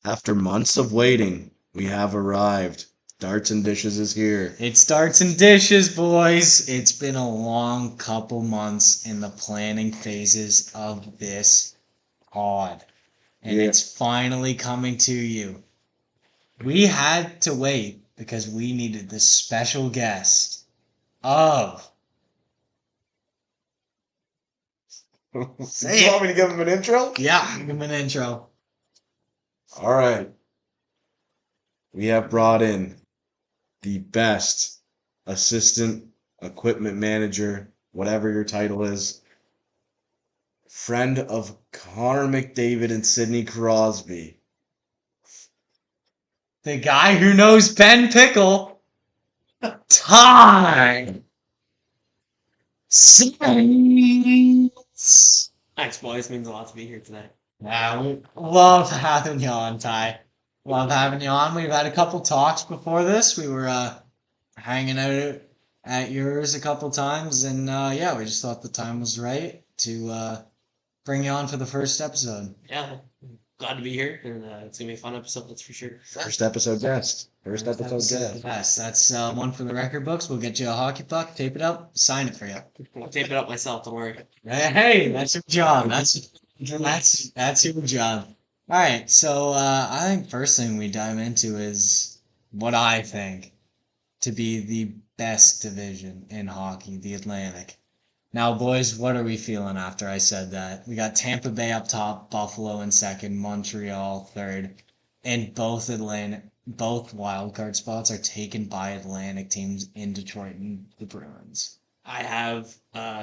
After months of waiting, we have arrived. Darts and Dishes is here. It starts in dishes, boys. It's been a long couple months in the planning phases of this pod, and Yeah. it's finally coming to you. We had to wait because we needed the special guest of. Say You it. want me to give him an intro? Yeah, give him an intro. All right. We have brought in the best assistant equipment manager, whatever your title is, friend of Connor McDavid and Sidney Crosby. The guy who knows Ben Pickle. Time. Saints. Thanks, boys. Means a lot to be here today. Yeah, we love having you on, Ty. Love having you on. We've had a couple talks before this. We were hanging out at yours a couple times, and yeah, we just thought the time was right to bring you on for the first episode. Yeah, glad to be here, and it's gonna be a fun episode. That's for sure. First episode guest. First episode guest. Yes, that's one for the record books. We'll get you a hockey puck, tape it up, sign it for you. I'll tape it up myself. Don't worry. Hey, that's your job. That's your job. All right, so I think first thing we dive into is what I think to be the best division in hockey, the Atlantic. Now, boys, what are we feeling after I said that? We got Tampa Bay up top, Buffalo in second, Montreal third, and both wild card spots are taken by Atlantic teams in Detroit and the Bruins. I have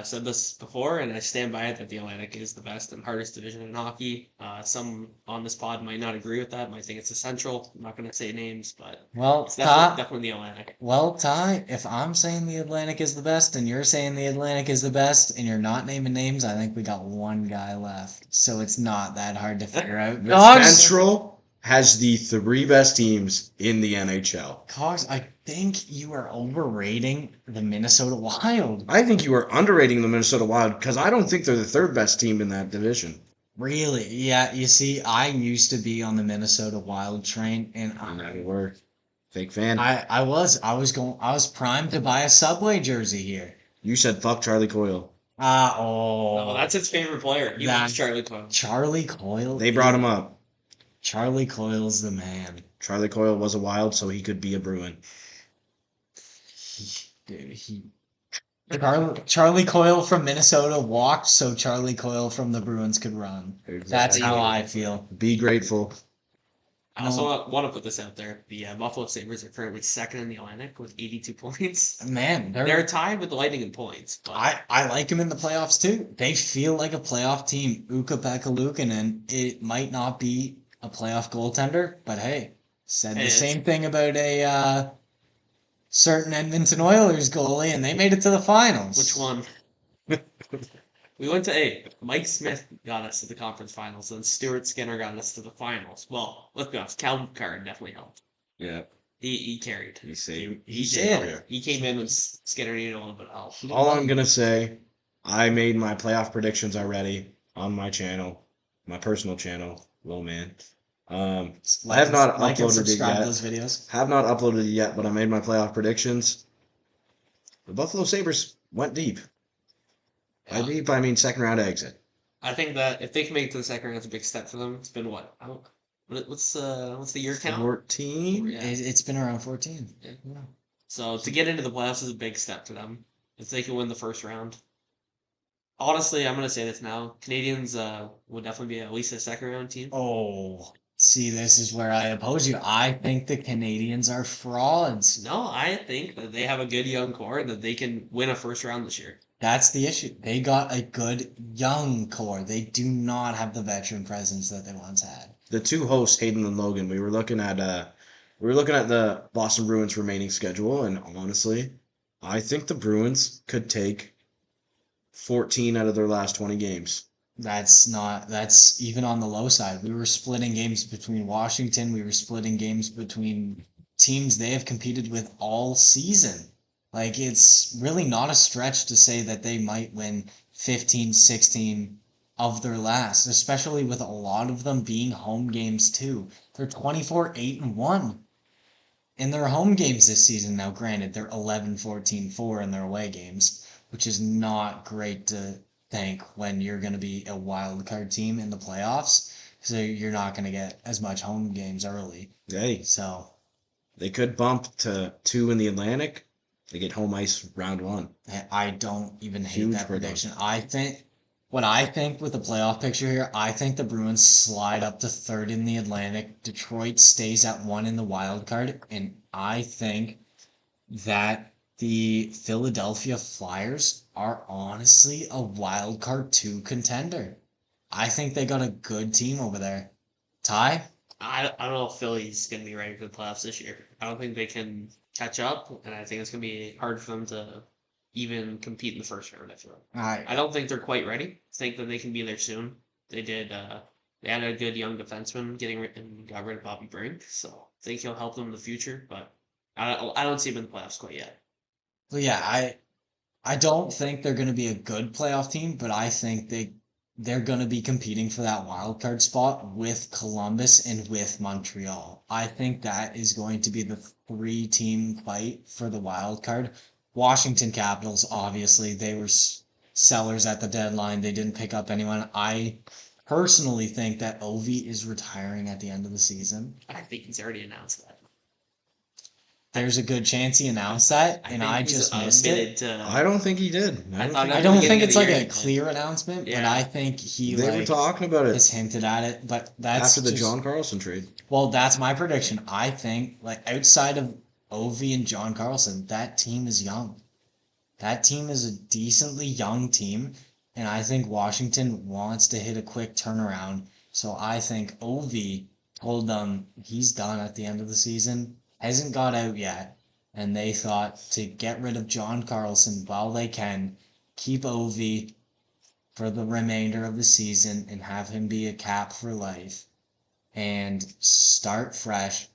said this before, and I stand by it that the Atlantic is the best and hardest division in hockey. Some on this pod might not agree with that, might think it's essential. I'm not going to say names, but Well, it's Ty, definitely the Atlantic. well, Ty, if I'm saying the Atlantic is the best and you're saying the Atlantic is the best and you're not naming names, I think we got one guy left. So it's not that hard to figure out. The Central has the three best teams in the NHL. Cogs, I think you are overrating the Minnesota Wild. I think you are underrating the Minnesota Wild because I don't think they're the third best team in that division. Really? Yeah, you see, I used to be on the Minnesota Wild train and You were fake fan. I was primed to buy a Subway jersey here. You said fuck Charlie Coyle. Oh, that's his favorite player. He That- loves Charlie Coyle. Charlie Coyle. They brought him up. Charlie Coyle's the man. Charlie Coyle was a Wild, so he could be a Bruin. Dude, Charlie Coyle from Minnesota walked so Charlie Coyle from the Bruins could run. That's how I feel. Be grateful. I also want to put this out there. The Buffalo Sabres are currently second in the Atlantic with 82 points. Man, They're tied with the Lightning in points. But I like them in the playoffs too. They feel like a playoff team. Ukko-Pekka Luukkonen, it might not be a playoff goaltender, but hey, said the same thing about a certain Edmonton Oilers goalie, and they made it to the finals. Which one? We went to Mike Smith got us to the conference finals, and Stuart Skinner got us to the finals. Well, let's be honest, Cal Card definitely helped. Yeah. He carried. He saved. He did. did. He came in when Skinner needed a little bit of help. All I'm gonna say, I made my playoff predictions already on my channel, my personal channel, Low Man. I have not like and uploaded it subscribe to yet. those videos. Have not uploaded it yet, but I made my playoff predictions. The Buffalo Sabres went deep. By deep, I mean second round exit. I think that if they can make it to the second round, that's a big step for them. It's been what? What's the year count? 14? Yeah. It's been around 14. Yeah. So to get into the playoffs is a big step for them if they can win the first round. Honestly, I'm gonna say this now: Canadians would definitely be at least a second round team. Oh, see, this is where I oppose you. I think the Canadians are frauds. No, I think that they have a good young core and that they can win a first round this year. That's the issue. They got a good young core. They do not have the veteran presence that they once had. The two hosts, Hayden and Logan, we were looking at the Boston Bruins remaining schedule, and honestly, I think the Bruins could take 14 out of their last 20 games. That's even on the low side. We were splitting games between Washington. We were splitting games between teams they have competed with all season. Like, it's really not a stretch to say that they might win 15, 16 of their last, especially with a lot of them being home games too. They're 24-8-1 in their home games this season. Now, granted, they're 11-14-4 in their away games, which is not great to think when you're going to be a wild card team in the playoffs. So you're not going to get as much home games early. Hey, So they could bump to 2 in the Atlantic. They get home ice round 1. I don't even hate Huge that for them. prediction. What I think with the playoff picture here, I think the Bruins slide up to third in the Atlantic. Detroit stays at 1 in the wild card, and I think that the Philadelphia Flyers are honestly a wild card 2 contender. I think they got a good team over there. Ty? I don't know if Philly's going to be ready for the playoffs this year. I don't think they can catch up, and I think it's going to be hard for them to even compete in the first round. I feel. I don't think they're quite ready. I think that they can be there soon. They did. They had a good young defenseman and got rid of Bobby Brink, so I think he'll help them in the future. But I don't see him in the playoffs quite yet. Well, yeah, I don't think they're going to be a good playoff team, but I think they're going to be competing for that wild card spot with Columbus and with Montreal. I think that is going to be the 3-team fight for the wild card. Washington Capitals, obviously, they were sellers at the deadline. They didn't pick up anyone. I personally think that Ovi is retiring at the end of the season. I think he's already announced that. There's a good chance he announced that, and I just missed it. I don't think he did. I don't think it's like a clear announcement, but I think They were talking about it has hinted at it. But that's after the just, John Carlson trade. well, that's my prediction. I think like outside of Ovi and John Carlson, that team is young. That team is a decently young team, and I think Washington wants to hit a quick turnaround. So I think Ovi told them he's done at the end of the season, hasn't got out yet, and they thought to get rid of John Carlson while they can, keep Ovi for the remainder of the season and have him be a cap for life, and start fresh,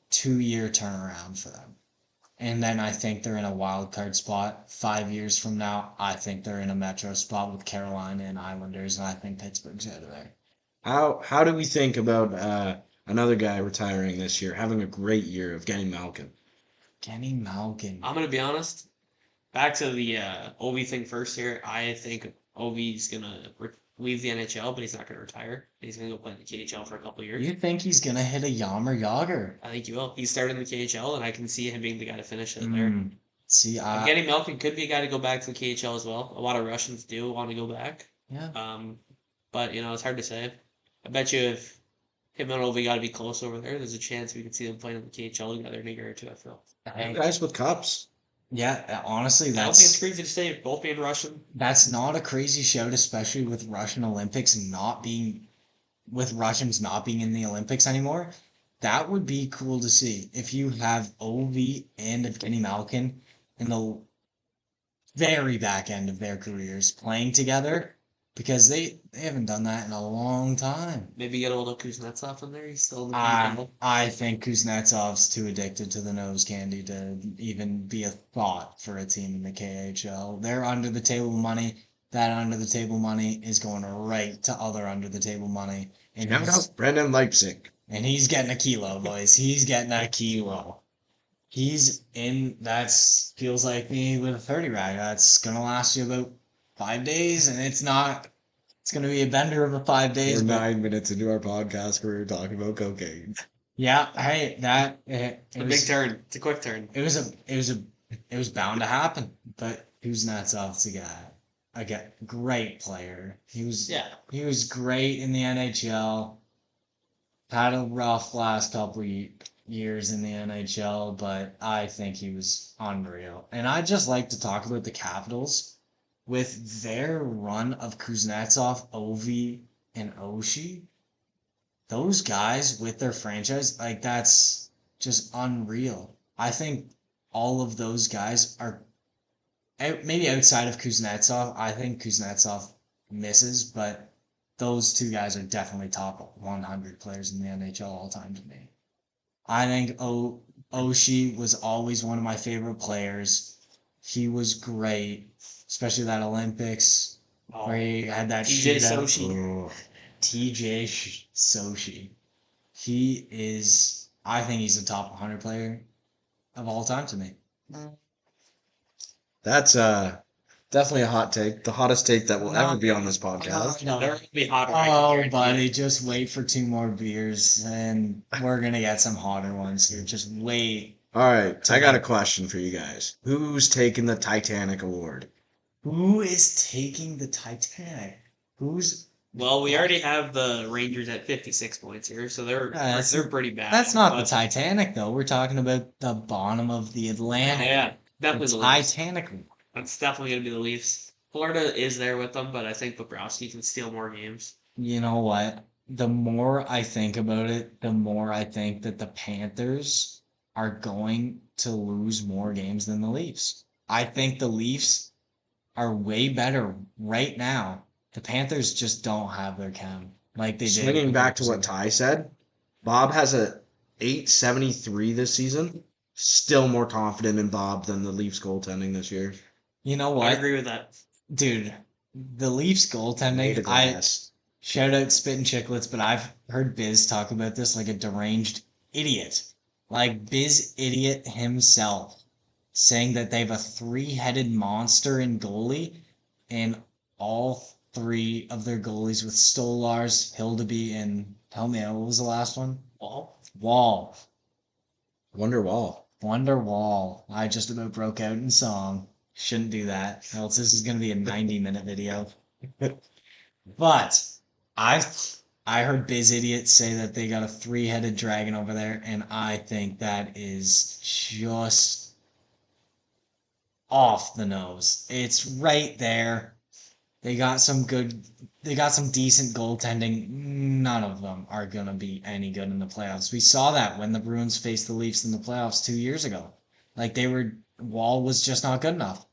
2-year turnaround for them. And then I think they're in a wild card spot 5 years from now. I think they're in a metro spot with Carolina and Islanders, and I think Pittsburgh's out of there. How do we think about another guy retiring this year, having a great year of Kenny Malkin? Kenny Malkin. I'm gonna be honest. Back to the Ovi thing first here. I think Ovi's gonna leave the NHL, but he's not gonna retire. He's gonna go play in the KHL for a couple of years. You think he's gonna hit a Yammer Yager? I think he will. He started in the KHL, and I can see him being the guy to finish it there. See, Kenny Malkin could be a guy to go back to the KHL as well. A lot of Russians do want to go back. yeah. But it's hard to say. I bet you if him and Ovi got to be close over there, there's a chance we could see them playing in the KHL together in a year or two. I feel. Guys with cups. Yeah, honestly, I don't think it's that's crazy to say both being Russian. not a crazy shout, especially with Russian Olympics not being with Russians not being in the Olympics anymore. That would be cool to see if you have Ovi and Kenny Malkin in the very back end of their careers playing together, because they haven't done that in a long time. Maybe get a little Kuznetsov in there. He's still in the I KHL. I think Kuznetsov's too addicted to the nose candy to even be a thought for a team in the KHL. They're under the table money. That under the table money is going right to other under the table money. And Shout out Brendan Leipzig. and he's getting a kilo, boys. He's getting a kilo. He's in. That's feels like me with a 30 rag. That's gonna last you about 5 days, and it's not. It's gonna be a bender of the 5 days. We're But 9 minutes into our podcast where we're talking about cocaine. yeah, hey, It's a big turn. It's a quick turn. It was bound to happen. But Kuznetsov's a great player. He was great in the NHL. Had a rough last couple years in the NHL, but I think he was unreal. And I just like to talk about the Capitals with their run of Kuznetsov, Ovi, and Oshie. Those guys with their franchise, like that's just unreal. I think all of those guys are maybe outside of Kuznetsov. I think Kuznetsov misses, but those two guys are definitely top 100 players in the NHL all time to me. I think Oshie was always one of my favorite players. He was great, especially that Olympics. where he had that TJ shootout. Sochi. TJ Sochi. He is, I think he's a top 100 player of all time to me. That's definitely a hot take. The hottest take that will ever be on this podcast. No. They're gonna be hotter. Oh, buddy, just wait for 2 more beers and we're going to get some hotter ones here. Just wait. All right, I got a question for you guys. Who's taking the Titanic Award? Who is taking the Titanic? Who's Well, we already have the Rangers at 56 points here, so they're pretty bad. That's not the Titanic, though. We're talking about the bottom of the Atlantic. Yeah, definitely the the Leafs. Titanic. That's definitely gonna be the Leafs. Florida is there with them, but I think Bobrovsky can steal more games. You know what? The more I think about it, the more I think that the Panthers are going to lose more games than the Leafs. I think the Leafs are way better right now. The Panthers just don't have their chem like they did. Swinging back to what Ty said, Bob has a 873 this season. Still more confident in Bob than the Leafs goaltending this year. You know what? I agree with that. Dude, the Leafs goaltending, shout out Spit and Chicklets, but I've heard Biz talk about this like a deranged idiot. Like Biz idiot himself saying that they have a 3-headed monster in goalie and all 3 of their goalies with Stolars, Hildeby, and tell me, what was the last one? Wall. Wonderwall. I just about broke out in song. Shouldn't do that, else this is going to be a 90-minute video. But I heard Biz Idiot say that they got a 3-headed dragon over there, and I think that is just off the nose. It's right there. They got some decent goaltending. None of them are going to be any good in the playoffs. We saw that when the Bruins faced the Leafs in the playoffs 2 years ago. Like Wall was just not good enough.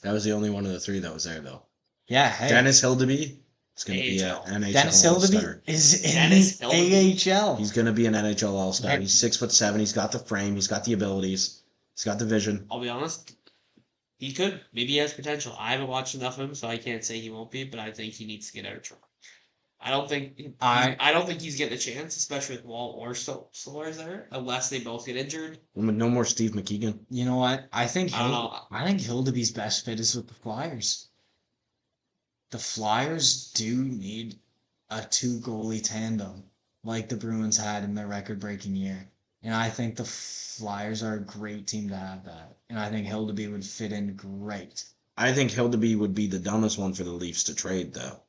That was the only one of the 3 that was there, though. Yeah, hey. Dennis Hildeby is going to be an NHL Dennis All-Star. Hildeby is in the AHL. He's going to be an NHL All-Star. He's 6'7". He's got the frame. He's got the abilities. He's got the vision. I'll be honest. He could. Maybe he has potential. I haven't watched enough of him, so I can't say he won't be, but I think he needs to get out of Toronto. I don't think he's getting a chance, especially with Wall or Solars there, unless they both get injured. No more Steve McKeegan. You know what? I think Hildeby's best fit is with the Flyers. The Flyers do need a 2-goalie tandem like the Bruins had in their record-breaking year. And I think the Flyers are a great team to have that. And I think Hildeby would fit in great. I think Hildeby would be the dumbest one for the Leafs to trade, though.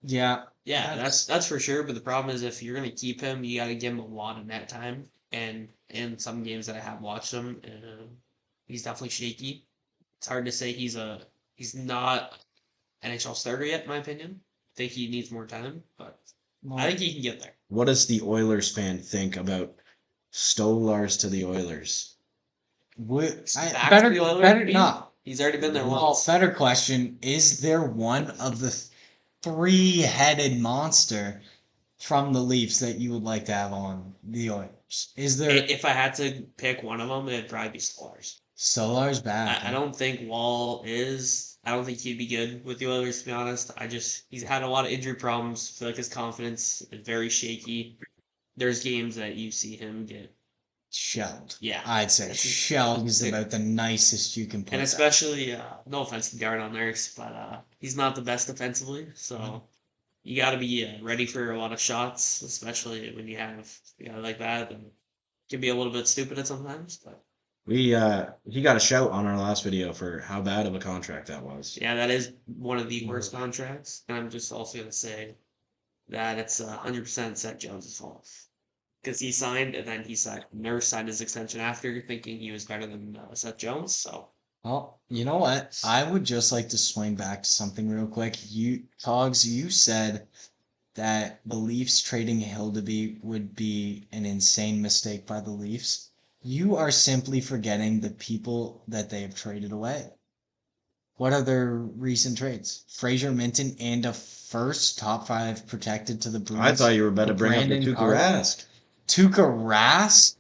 Yeah. Yeah, that's for sure. But the problem is if you're going to keep him, you got to give him a lot of net time. And in some games that I have watched him, he's definitely shaky. It's hard to say he's not NHL starter yet, in my opinion. I think he needs more time, but I think he can get there. What does the Oilers fan think about Stolars to the Oilers? Better not. He's already been there once. Better question: is there one of the 3-headed monster from the Leafs that you would like to have on the Oilers? Is there? If I had to pick one of them, it'd probably be Stolars. Stolars bad. I don't think Wall is. I don't think he'd be good with the Oilers, to be honest. He's had a lot of injury problems. I feel like his confidence is very shaky. There's games that you see him get shelled. Yeah. I'd say shelled is about the nicest you can put. And especially, no offense to Garden Nurse, but he's not the best defensively. So you got to be ready for a lot of shots, especially when you have a guy like that. And it can be a little bit stupid at sometimes, but. He got a shout on our last video for how bad of a contract that was. Yeah, that is one of the worst contracts. And I'm just also going to say that it's 100% Seth Jones' fault. Because he signed, and then Nurse signed his extension after, thinking he was better than Seth Jones. So, well, you know what? I would just like to swing back to something real quick. Togs, you said that the Leafs trading Hildeby would be an insane mistake by the Leafs. You are simply forgetting the people that they have traded away. What are their recent trades? Fraser Minton and a first top 5 protected to the Bruins. I thought you were about to bring up the Tuukka Rask. Tuukka Rask?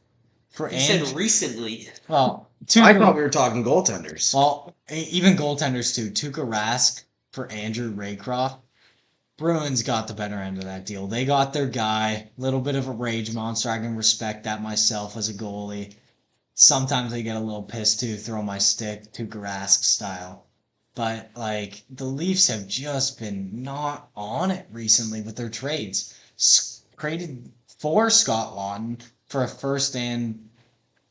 He said recently. Well, I thought we were talking goaltenders. Well, even goaltenders too. Tuukka Rask for Andrew Raycroft. Bruins got the better end of that deal. They got their guy. Little bit of a rage monster. I can respect that myself as a goalie. Sometimes I get a little pissed too, throw my stick, Tuukka Rask style. But like the Leafs have just been not on it recently with their trades. Traded for Scott Laughton for a first and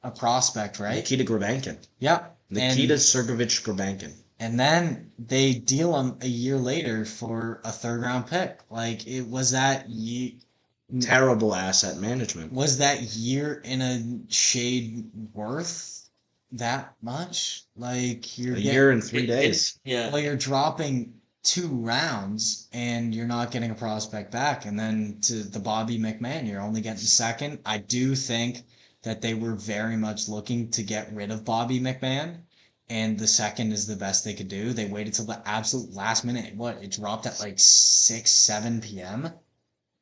a prospect, right? Nikita Grabankin. Yep. Nikita Sergevich Grabankin. And then they deal him a year later for a third-round pick. Like, it was that terrible asset management. Was that year in a shade worth that much? Like, you're a year and 3 days. Yeah. Well, you're dropping 2 rounds and you're not getting a prospect back. And then to the Bobby McMahon, you're only getting second. I do think that they were very much looking to get rid of Bobby McMahon. And the second is the best they could do. They waited till the absolute last minute. It dropped at like 6, 7 p.m.?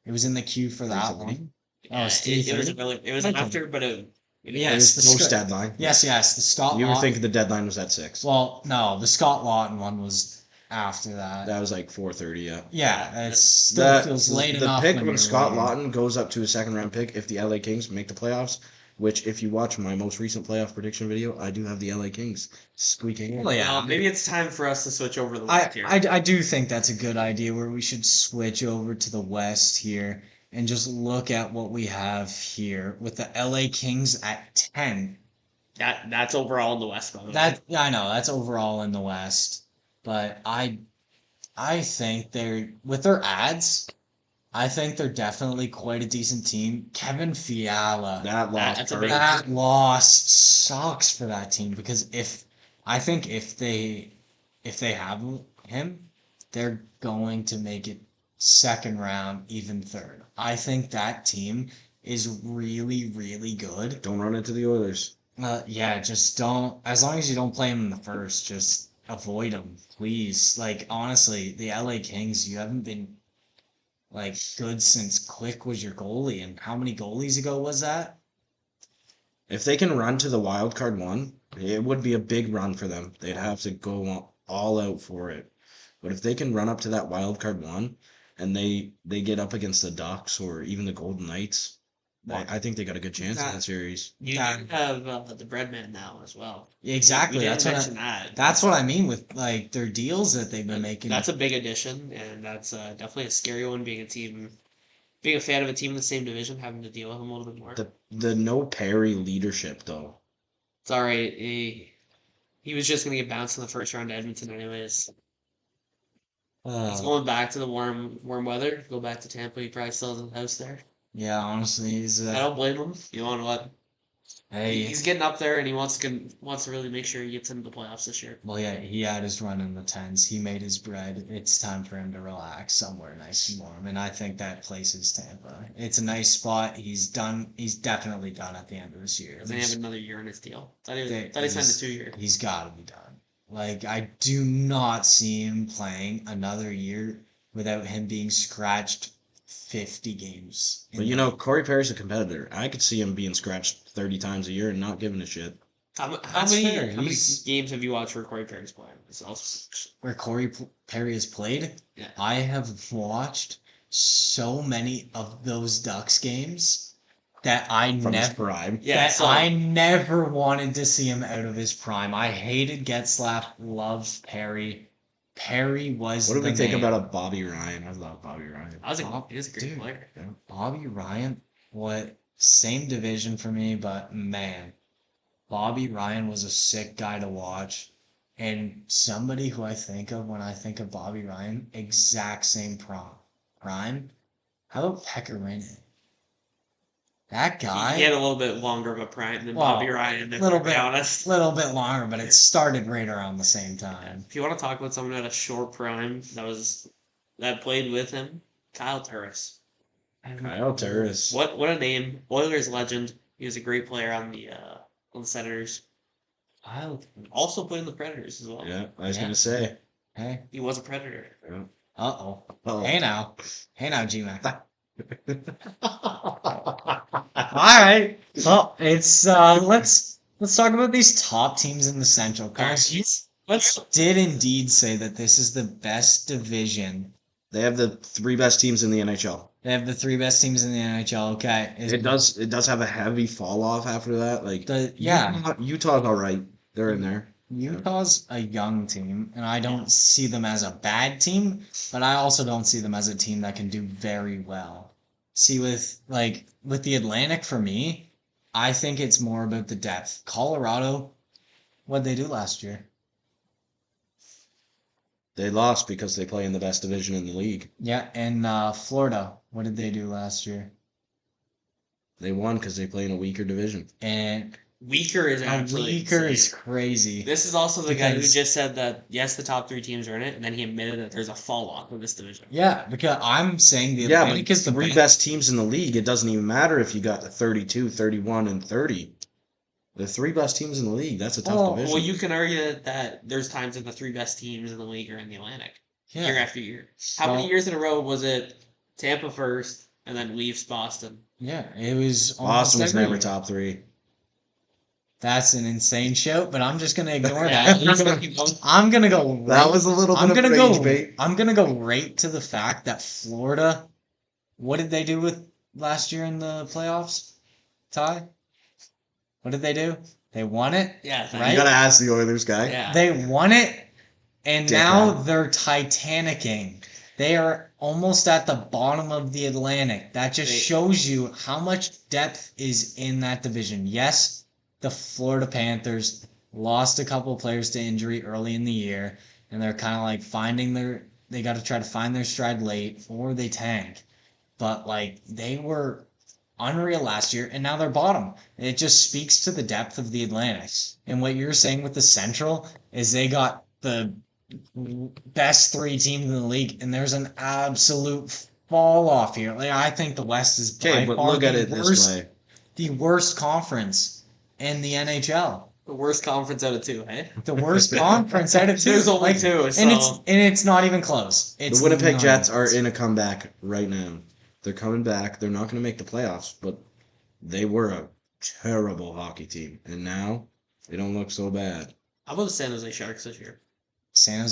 It was in the queue for that one. Yeah, it was after, but it was post-deadline. Yes, the Scott You were thinking the deadline was at 6. Well, no, the Scott Laughton one was after that. That was like 4:30, yeah. Yeah, it still feels late enough. The pick when Scott Laughton goes up to a second-round pick if the LA Kings make the playoffs, which, if you watch my most recent playoff prediction video, I do have the LA Kings squeaking in. Well, yeah, maybe it's time for us to switch over to the West here. I do think that's a good idea where we should switch over to the West here and just look at what we have here with the LA Kings at 10. That's overall in the West, by the way. I know, that's overall in the West. But I think with their ads, I think they're definitely quite a decent team. Kevin Fiala. That loss sucks for that team because if they have him, they're going to make it second round, even third. I think that team is really, really good. Don't run into the Oilers. Just don't. As long as you don't play them in the first, just avoid them, please. Like, honestly, the LA Kings, you haven't been like good since Click was your goalie, and how many goalies ago was that? If they can run to the wild card one, it would be a big run for them. They'd have to go all out for it. But if they can run up to that wild card one, and they get up against the Ducks or even the Golden Knights, I think they got a good chance in that series. You have the Breadman now as well. Exactly. That's what I mean with like their deals that they've been making. That's a big addition, and that's definitely a scary one. Being a fan of a team in the same division, having to deal with them a little bit more. The no Perry leadership though. It's all right. He was just gonna get bounced in the first round to Edmonton anyways. He's going back to the warm weather. Go back to Tampa. He probably still has a house there. Yeah, honestly, I don't blame him. You know what? Hey, he's getting up there, and he wants to really make sure he gets into the playoffs this year. Well, yeah, he had his run in the 10s. He made his bread. It's time for him to relax somewhere nice and warm, and I think that place is Tampa. It's a nice spot. He's done. He's definitely done at the end of this year. Doesn't he have another year in his deal? Thought he signed a 2 year. He's got to be done. Like, I do not see him playing another year without him being scratched 50 games. But Corey Perry's a competitor. I could see him being scratched 30 times a year and not giving a shit. How many games have you watched where Corey Perry's playing? Where Corey Perry has played? Yeah. I have watched so many of those Ducks games that I never wanted to see him out of his prime. I hated Getzlaf, loved Perry. Perry was What do we think about a Bobby Ryan? I love Bobby Ryan. He was a great player. Yeah. Bobby Ryan, same division for me, but man, Bobby Ryan was a sick guy to watch. And somebody who I think of when I think of Bobby Ryan, exact same prime. How about Pekka Rinne? That guy. He had a little bit longer of a prime than Bobby Ryan, to be honest. A little bit longer, but it started right around the same time. If you want to talk about someone who had a short prime that played with him, Kyle Turris. Kyle Turris. What a name. Oilers legend. He was a great player on the Senators. Also played in the Predators as well. Yeah, I was going to say. Hey. He was a Predator. Yeah. Uh-oh. Hey now, G-Mac. All right. Well, it's let's let's talk about these top teams in the Central. Because you did indeed say that this is the best division. They have the 3 best teams in the NHL. They have the 3 best teams in the NHL. Okay, It does have a heavy fall off after that. Like Utah's all right. They're in there. Utah's a young team, and I don't see them as a bad team, but I also don't see them as a team that can do very well. See, with the Atlantic, for me, I think it's more about the depth. Colorado, what'd they do last year? They lost because they play in the best division in the league. Yeah, and Florida, what did they do last year? They won because they play in a weaker division. And weaker is absolutely weaker insane. is crazy. This is also the guy who just said that yes, the top 3 teams are in it, and then he admitted that there's a fall off in this division. Yeah, because I'm saying the Atlantic is the 3 best teams in the league. It doesn't even matter if you got the 32, 31, and 30. The 3 best teams in the league. That's a tough division. Well, you can argue that there's times that the 3 best teams in the league are in the Atlantic, year after year. How many years in a row was it Tampa first, and then Leafs, Boston? Yeah, it was. Boston was never top 3. That's an insane shout, but I'm just gonna ignore that. I'm gonna go. Right, that was a little bit of rage bait. I'm gonna go right to the fact that Florida. What did they do with last year in the playoffs? Ty? What did they do? They won it. Yeah, right. You gotta ask the Oilers guy. Yeah. They won it, and now they're Titanicing. They are almost at the bottom of the Atlantic. That just shows you how much depth is in that division. Yes, the Florida Panthers lost a couple of players to injury early in the year, and they're kind of like they got to try to find their stride late, or they tank. But they were unreal last year, and now they're bottom. It just speaks to the depth of the Atlantic. And what you're saying with the Central is they got the best 3 teams in the league, and there's an absolute fall off here. I think the West is by far the worst conference in the NHL. The worst conference out of 2, eh? The worst conference out of 2. There's only 2, so. and it's not even close. The Winnipeg Jets are in a comeback right now. They're coming back. They're not going to make the playoffs, but they were a terrible hockey team, and now they don't look so bad. How about the San Jose Sharks this year?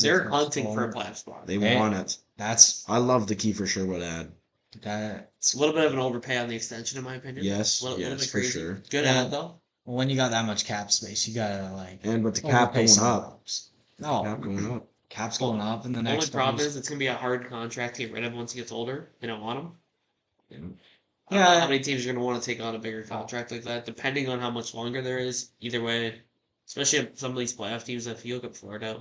They're hunting for a playoff spot. They want it. I love the Kiefer Sherwood ad. It's a little bit of an overpay on the extension, in my opinion. Yes, for sure. Good ad though. Well, when you got that much cap space, you gotta and with the cap going up. Cap going up. Cap's going up in the next. The only problem is it's gonna be a hard contract to get rid of once he gets older. They don't want him. I don't know how many teams are gonna want to take on a bigger contract like that, depending on how much longer there is. Either way, especially some of these playoff teams. If you look at Florida,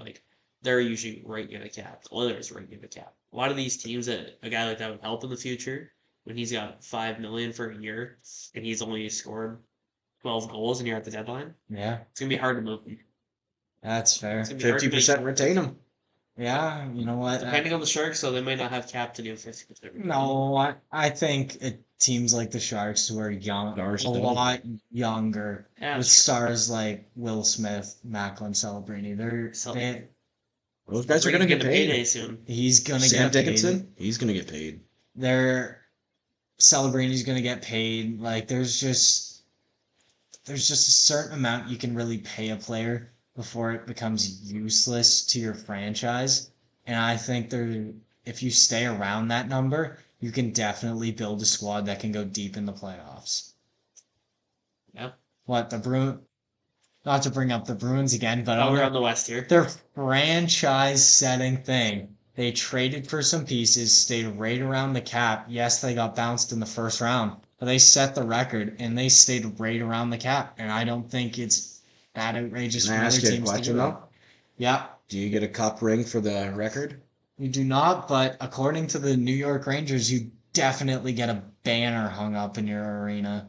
they're usually right near the cap. The Oilers right near the cap. A lot of these teams that a guy like that would help in the future when he's got $5 million for a year and he's only scored 12 goals and you're at the deadline. Yeah, it's gonna be hard to move him. That's fair. 50% retain him. Yeah, you know what? Depending on the Sharks, so they might not have cap to do 50%. No, I think teams like the Sharks who are young, a lot younger, with stars like Will Smith, Macklin, Celebrini, those guys are going to get paid soon. He's going to get paid. Dickinson, he's going to get paid. Celebrini's going to get paid. There's just a certain amount you can really pay a player before it becomes useless to your franchise. And I think if you stay around that number, you can definitely build a squad that can go deep in the playoffs. Yeah. What, not to bring up the Bruins again, but we're on the West here. Their franchise-setting thing. They traded for some pieces, stayed right around the cap. Yes, they got bounced in the first round, but they set the record and they stayed right around the cap. And I don't think it's that outrageous for other teams to do though? Yeah. Do you get a cup ring for the record? You do not, but according to the New York Rangers, you definitely get a banner hung up in your arena.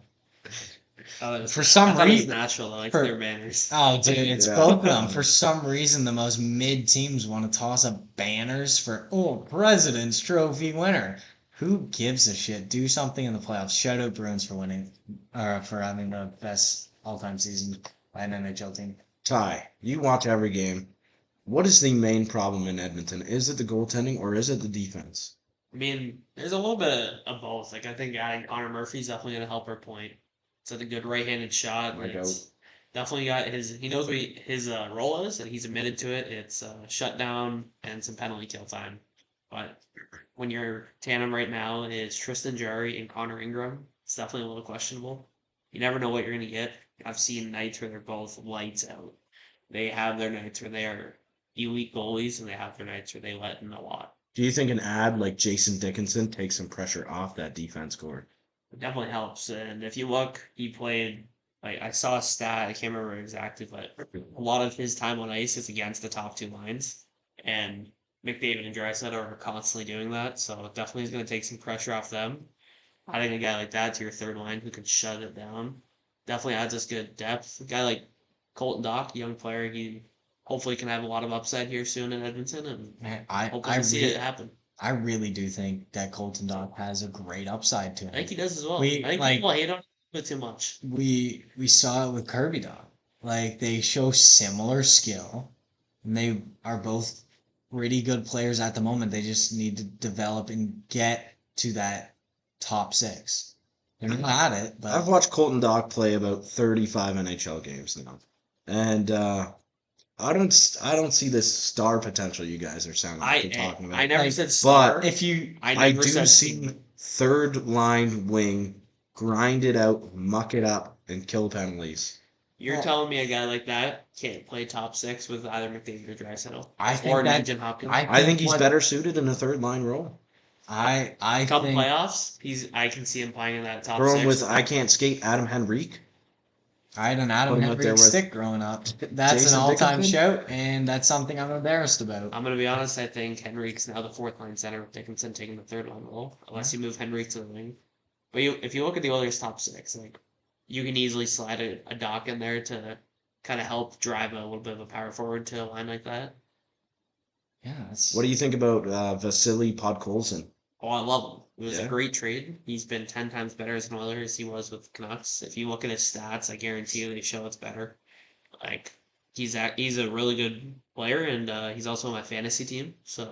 For some reason, natural though, their banners. Oh, dude, it's both of them. For some reason, the most mid teams want to toss up banners for President's Trophy winner. Who gives a shit? Do something in the playoffs. Shout out Bruins for winning, or for having the best all-time season by an NHL team. Ty, you watch every game. What is the main problem in Edmonton? Is it the goaltending or is it the defense? I mean, there's a little bit of both. I think adding Connor Murphy is definitely going to help our point. It's a good right-handed shot. Definitely got he knows what his role is, and he's admitted to it. It's shutdown and some penalty kill time. But when your tandem right now is Tristan Jarry and Connor Ingram, it's definitely a little questionable. You never know what you're going to get. I've seen nights where they're both lights out. They have their nights where they are elite goalies, and they have their nights where they let in a lot. Do you think an ad like Jason Dickinson takes some pressure off that defense core? It definitely helps. And if you look, he played like I saw a stat, I can't remember exactly, but a lot of his time on ice is against the top two lines. And McDavid and Draisaitl are constantly doing that, so it definitely is going to take some pressure off them. Adding a guy like that to your third line who can shut it down definitely adds us good depth. A guy like Colton Dock, young player, he hopefully can have a lot of upside here soon in Edmonton, and Man, hopefully we see it happen. I really do think that Colton Dock has a great upside to I him. think he does as well. We I think like people hate on him a bit too much. we saw it with Kirby Dock. Like they show similar skill, and they are both pretty good players at the moment. They just need to develop and get to that top six. They're not at it, I've but watched Colton Dock play about 35 NHL games now, and I don't see this star potential you guys are sounding like you're talking about. I never Like, said star. if you I I never do said see third line wing grind it out, muck it up, and kill penalties. You're telling me a guy like that can't play top six with either McDavid or Draisaitl I or think that Nugent Hopkins. I think he's what better suited in a third line role. I Come think playoffs, I can see him playing in that top Throw him six. with I can't skate Adam Henrique. I had an Adam Put him out there Henrique with stick growing up. That's Jason an all-time Dickinson? shout, and that's something I'm embarrassed about. I'm gonna be honest. I think Henrique's now the fourth line center with Dickinson taking the third line role, unless you move Henrique to the wing. But if you look at the Oilers' top six, like you can easily slide a Doc in there to kind of help drive a little bit of a power forward to a line like that. Yeah, that's What do you think about Vasily Podkolzin? Oh, I love him. It was a Yeah. great trade. He's been 10 times better as an Oiler as he was with Canucks. If you look at his stats, I guarantee you they show it's better. Like he's a really good player, and he's also on my fantasy team. So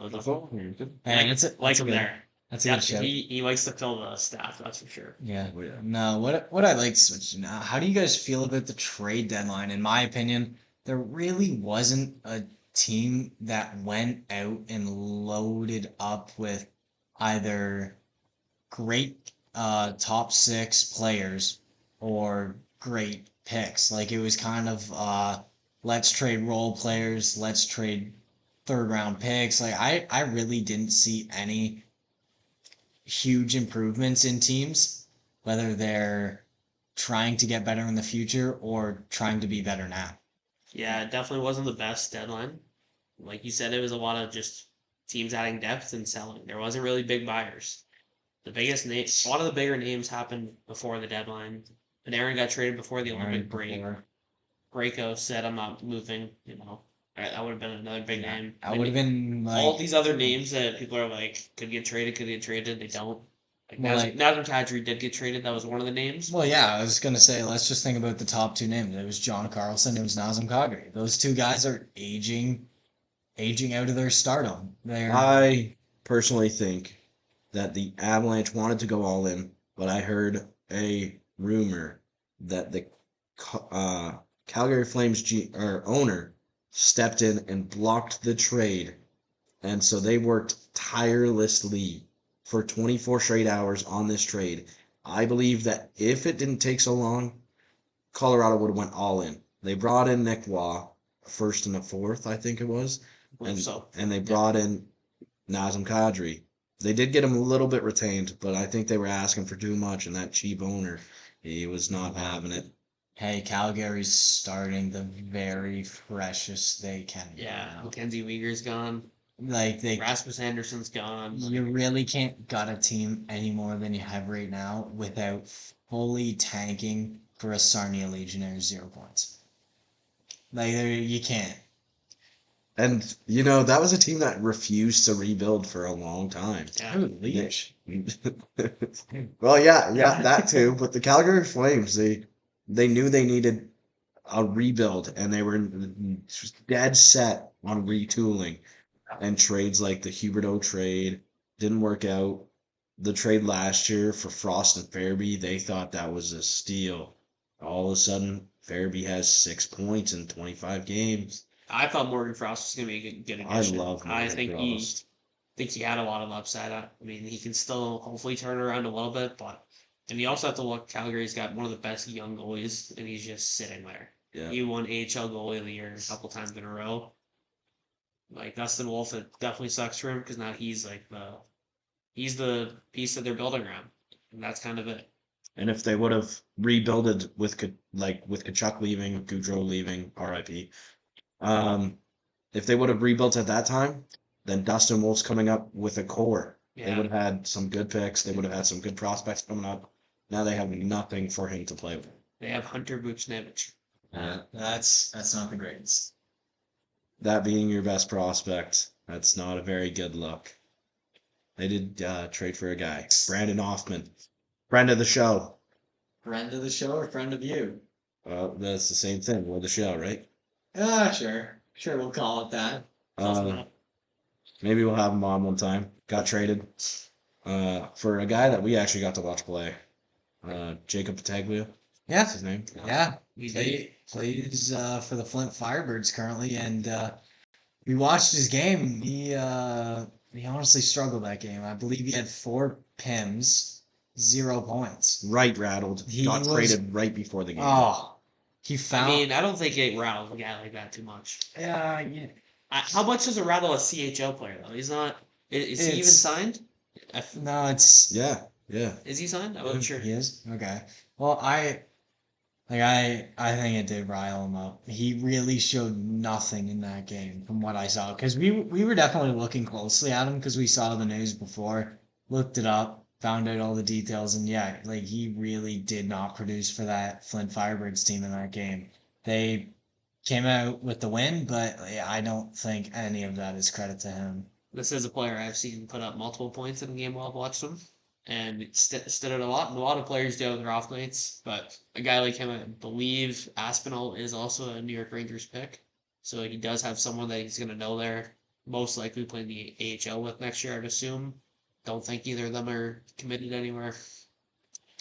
Hey, like him good, there. That's a Yeah, good shout. he likes to fill the staff. That's for sure. Yeah. Oh, yeah. No, what I like switching now. How do you guys feel about the trade deadline? In my opinion, there really wasn't a team that went out and loaded up with either great top six players or great picks. Like it was kind of let's trade role players, let's trade third round picks. Like I really didn't see any huge improvements in teams, whether they're trying to get better in the future or trying to be better now. Yeah, it definitely wasn't the best deadline. Like you said, it was a lot of just teams adding depth and selling. There wasn't really big buyers. The biggest name, a lot of the bigger names happened before the deadline. Panarin got traded before the Olympic break. Grayco said, "I'm not moving." That would have been another big name. I would have been like All these other names that people are like could get traded. They don't. Like Well, Nazem Kadri did get traded. That was one of the names. Well, yeah, I was gonna say, let's just think about the top two names. It was John Carlson, it was Nazem Kadri. Those two guys are aging out of their stardom. I personally think that the Avalanche wanted to go all in, but I heard a rumor that the Calgary Flames owner stepped in and blocked the trade, and so they worked tirelessly for 24 straight hours on this trade. I believe that if it didn't take so long, Colorado would have went all in. They brought in Nick Waugh, first and a fourth, I think it was, and they brought in Nazem Kadri. They did get him a little bit retained, but I think they were asking for too much, and that cheap owner, he was not having it. Hey, Calgary's starting the very freshest they can. Yeah, Mackenzie Weegar's gone. Like Rasmus Anderson's gone. You really can't gut a team any more than you have right now without fully tanking for a Sarnia Leigionnaires 0 points. Like you can't. And that was a team that refused to rebuild for a long time. Yeah. Leach. Well, yeah, that too. But the Calgary Flames, they knew they needed a rebuild, and they were dead set on retooling. And trades like the Huberdeau trade didn't work out. The trade last year for Frost and Fairby, they thought that was a steal. All of a sudden, Farabee has 6 points in 25 games. I thought Morgan Frost was going to be a good I addition. love I Morgan Frost. think he had a lot of upside. I mean, he can still hopefully turn around a little bit, but and you also have to look. Calgary's got one of the best young goalies, and he's just sitting there. Yeah. He won AHL goalie of the year a couple times in a row. Like Dustin Wolf, it definitely sucks for him because now he's the piece that they're building around, and that's kind of it. And if they would have rebuilded with Kachuk leaving, Goudreau leaving, RIP, if they would have rebuilt at that time, then Dustin Wolf's coming up with a core. They would have had some good picks. They would have had some good prospects coming up. Now they have nothing for him to play with. They have Hunter Buchnevich. That's not the greatest. That being your best prospect, that's not a very good look. They did trade for a guy, Brandon Hoffman, friend of the show. Friend of the show or friend of you? Well, that's the same thing. We're the show, right? Sure. Sure, we'll call it that. Maybe we'll have him on one time. Got traded for a guy that we actually got to watch play. Jacob Pataglia. Yeah. That's his name. Yeah. Plays for the Flint Firebirds currently, and we watched his game. He honestly struggled that game. I believe he had 4 PIMs, 0 points. Right rattled. He got traded right before the game. Oh, he found. I mean, I don't think it rattles a guy like that too much. Yeah. How much does it rattle a CHL player though? He's not. Is he even signed? No, it's. Yeah. Is he signed? I wasn't sure. He is. Okay. Well, I think it did rile him up. He really showed nothing in that game from what I saw. Because we were definitely looking closely at him because we saw the news before, looked it up, found out all the details, and yeah, like he really did not produce for that Flint Firebirds team in that game. They came out with the win, but I don't think any of that is credit to him. This is a player I've seen put up multiple points in a game while I've watched him. And it stood out a lot. And a lot of players do have their off nights, but a guy like him, I believe Aspinall is also a New York Rangers pick. So he does have someone that he's going to know there. Most likely playing the AHL with next year, I'd assume. Don't think either of them are committed anywhere.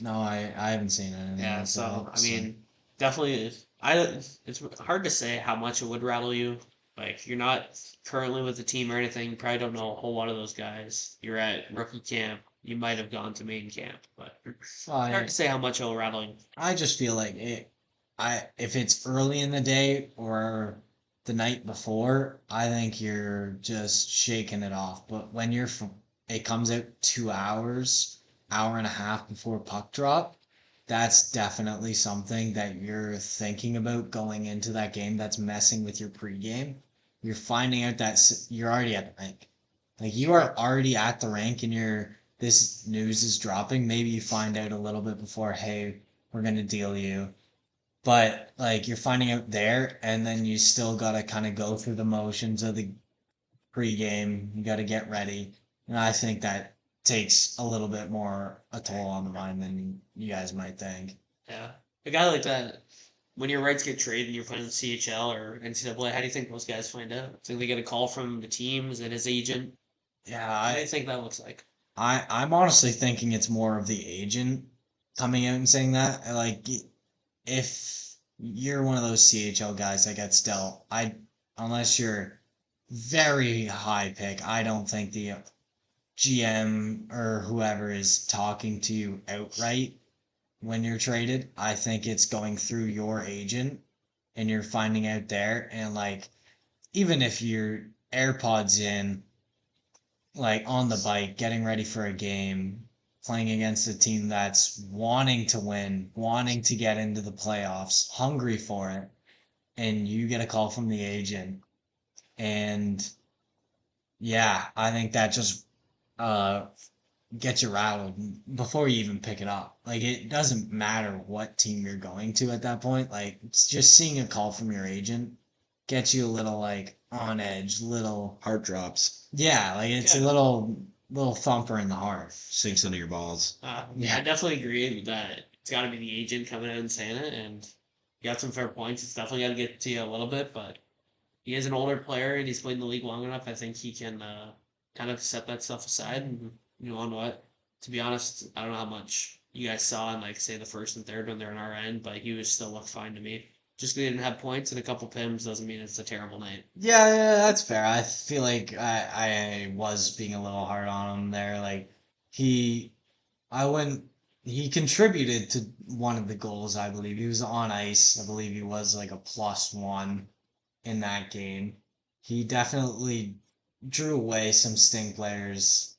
No, I haven't seen it. Yeah, so, I mean, definitely, it's hard to say how much it would rattle you. Like, you're not currently with the team or anything. You probably don't know a whole lot of those guys. You're at rookie camp. You might have gone to main camp, but hard to say how much it'll rattle you. I just feel like if it's early in the day or the night before, I think you're just shaking it off. But when it comes out 2 hours, hour and a half before puck drop, that's definitely something that you're thinking about going into that game. That's messing with your pregame. You're finding out that you're already at the rink. Like you are already at the rink and this news is dropping. Maybe you find out a little bit before, hey, we're going to deal you. But like you're finding out there and then you still got to kind of go through the motions of the pregame. You got to get ready. And I think that takes a little bit more a toll on the mind than you guys might think. Yeah. A guy like that, when your rights get traded and you're playing the CHL or NCAA, how do you think those guys find out? Do they get a call from the team? Is it his agent? Yeah, what do you think that looks like? I'm honestly thinking it's more of the agent coming out and saying that. Like, if you're one of those CHL guys that gets dealt, unless you're very high pick, I don't think the GM or whoever is talking to you outright when you're traded. I think it's going through your agent and you're finding out there. And like, even if your AirPods in, like on the bike, getting ready for a game, playing against a team that's wanting to win, wanting to get into the playoffs, hungry for it, and you get a call from the agent. And yeah, I think that just gets you rattled before you even pick it up. Like it doesn't matter what team you're going to at that point. Like it's just seeing a call from your agent gets you a little like on edge, little heart drops. Yeah, like it's a little thumper in the heart. Sinks into your balls. Yeah, I definitely agree that it's got to be the agent coming out and saying it, and you got some fair points. It's definitely got to get to you a little bit, but he is an older player and he's played in the league long enough. I think he can kind of set that stuff aside and you know on what. To be honest, I don't know how much you guys saw in like say the first and third when they're on our end, but he was still looked fine to me. Just because he didn't have points and a couple pims doesn't mean it's a terrible night. Yeah, that's fair. I feel like I was being a little hard on him there. Like he he contributed to one of the goals, I believe. He was on ice. I believe he was like a +1 in that game. He definitely drew away some Sting players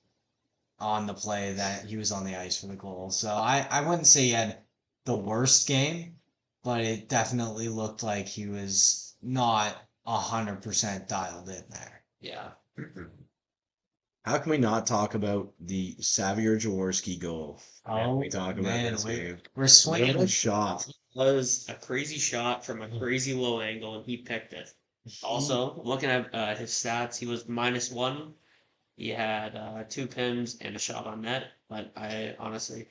on the play that he was on the ice for the goal. So I wouldn't say he had the worst game, but it definitely looked like he was not 100% dialed in there. Yeah. How can we not talk about the Xavier Jaworski goal? Oh, we talk about man, this game. we're swinging. What a shot. It was a crazy shot from a crazy low angle, and he picked it. Also, looking at his stats, he was -1. He had 2 pims and a shot on net. But I honestly,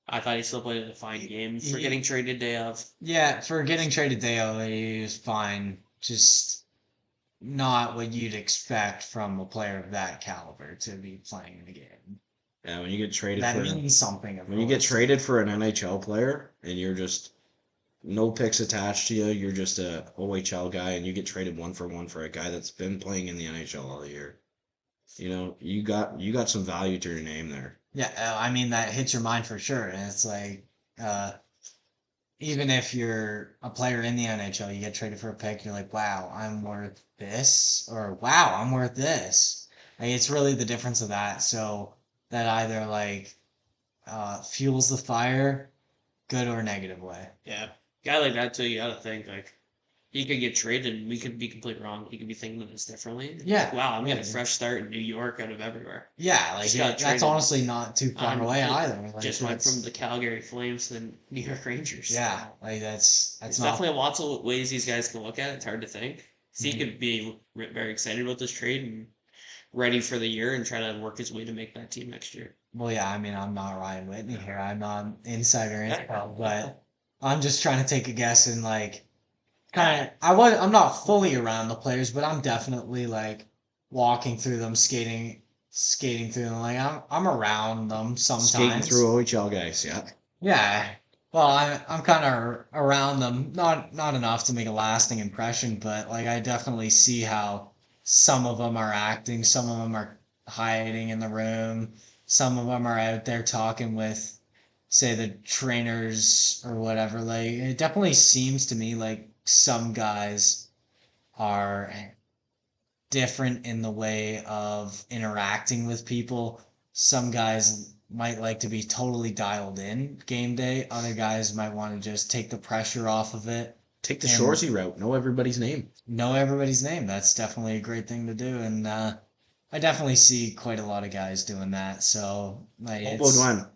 I thought he still played a fine game for getting traded day of. Yeah, for getting traded day of, he was fine. Just not what you'd expect from a player of that caliber to be playing in a game. Yeah, when you get traded That for means something. when you get traded for an NHL player and you're just no picks attached to you, you're just a OHL guy, and you get traded 1-for-1 for a guy that's been playing in the NHL all year. You know, you got some value to your name there. Yeah, I mean that hits your mind for sure, and it's like, even if you're a player in the NHL, you get traded for a pick, you're like, wow, I'm worth this, or wow, I'm worth this. Like, it's really the difference of that. So that either like fuels the fire, good or negative way. Yeah, guy like that too. You gotta think like he could get traded, and we could be completely wrong. He could be thinking of this differently. Yeah. Like, wow, I'm getting a Yeah. fresh start in New York out of everywhere. Yeah, like Just got that's traded. honestly not too far away either. Like, Just went that's- from the Calgary Flames to the New York Rangers. Yeah, like that's There's not definitely lots of ways these guys can look at it. It's hard to think. So he Mhm. could be very excited about this trade and ready for the year and try to work his way to make that team next year. Well, yeah, I mean, I'm not Ryan Whitney here. I'm not insider info, but I'm just trying to take a guess and like kind of. I'm not fully around the players, but I'm definitely like walking through them, skating through them. Like I'm around them sometimes. Skating through OHL guys, yeah. Yeah. Well, I'm kind of around them, not enough to make a lasting impression, but like I definitely see how some of them are acting, some of them are hiding in the room, some of them are out there talking with, say, the trainers or whatever. Like it definitely seems to me like some guys are different in the way of interacting with people. Some guys might like to be totally dialed in game day. Other guys might want to just take the pressure off of it. Take the And- Shoresy route. Know everybody's name. Know everybody's name. That's definitely a great thing to do. And I definitely see quite a lot of guys doing that. So like Oh, it's Baudouin.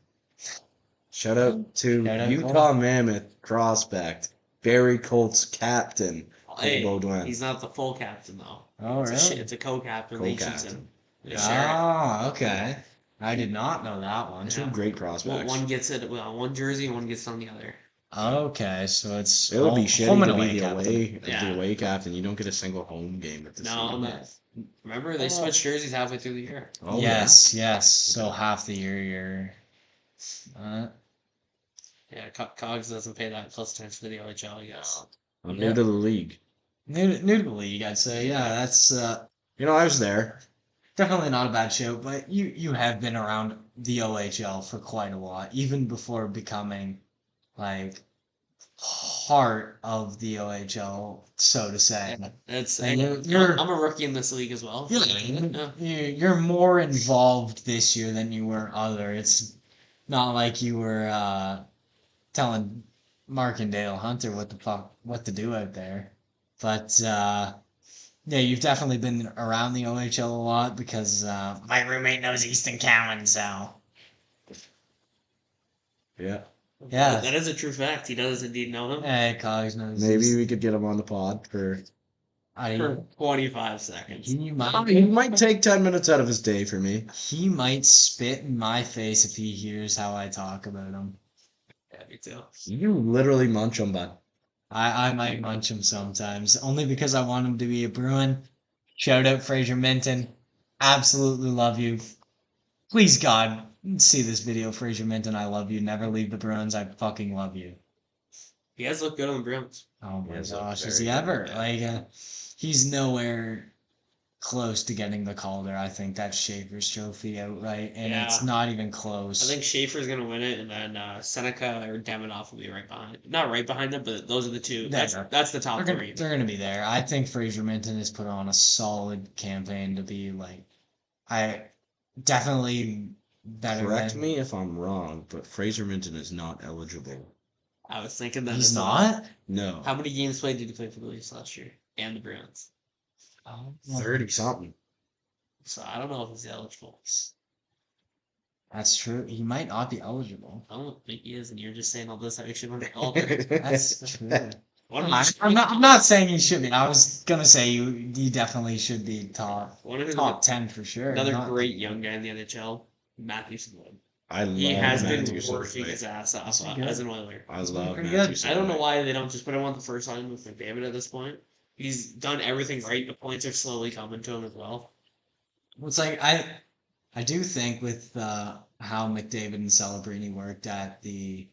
Shout out to Shout out Utah Mammoth prospect, Barry Colt's captain, Hey, Baudouin. he's not the full captain though. Oh, really? It's a co-captain. They choose Co-captain. him. They share it. Oh, okay. I did not know that one. Two Yeah. great prospects. One gets it on one jersey, and one gets it on the other. Okay, so it's It would be home shitty and to be away the captain. away, Yeah. the away captain. You don't get a single home game at the No, same. no. Remember they switched jerseys halfway through the year. Oh, Yes. So half the year you're. Yeah, Cogs doesn't pay that close attention to the OHL, I guess. yeah. I'm new to the league. New to the league, I'd say. Yeah, that's You know, I was there. definitely not a bad show, but you have been around the OHL for quite a while, even before becoming like heart of the OHL, so to say. It's And you're I'm a rookie in this league as well. Yeah. you're more involved this year than you were other. It's not like you were telling Mark and Dale Hunter what to do out there. But yeah, you've definitely been around the OHL a lot because my roommate knows Easton Cowan, so Yeah. yeah. That is a true fact. He does indeed know him. Hey, Cogs knows. Maybe Easton. we could get him on the pod for. For 25 seconds. He He might might take 10 minutes out of his day for me. he might spit in my face if he hears how I talk about him. Yeah, me too. You literally munch him, bud. I might munch him sometimes, only because I want him to be a Bruin. Shout out Fraser Minton. Absolutely love you. Please God, see this video, Fraser Minton. I love you. Never leave the Bruins. I fucking love you. He has looked good on the Bruins. Oh my Yes, gosh, is very he good, ever? yeah. Like, he's nowhere close to getting the Calder. I think that's Schaefer's trophy outright, and it's Yeah. not even close. I think Schaefer's gonna win it, and then Seneca or Deminoff will be right behind. Not right behind them, but those are the two. That's the top three. They're gonna be there. I think Fraser Minton has put on a solid campaign to be like, I definitely better. Correct than, me if I'm wrong, but Fraser Minton is not eligible. I was thinking that He's as well. not. No. How many games played did he play for the Leafs last year and the Bruins? Oh, 30 something. So I don't know if he's eligible. That's true. He might not be eligible. I don't think he is, and you're just saying all this. I should win the Calder. That's true. One of I'm not saying he should be. I was gonna say he definitely should be top 10 for sure. Another Not- great young guy in the NHL, Matthew Savoy. I love He has been Matthew working Savoy. his ass off Is he good? as an Oiler. I love pretty Matthew good. I don't know Savoy. why they don't just put him on the first line with McDavid at this point. He's done everything right. The points are slowly coming to him as well. It's like I do think with how McDavid and Celebrini worked at the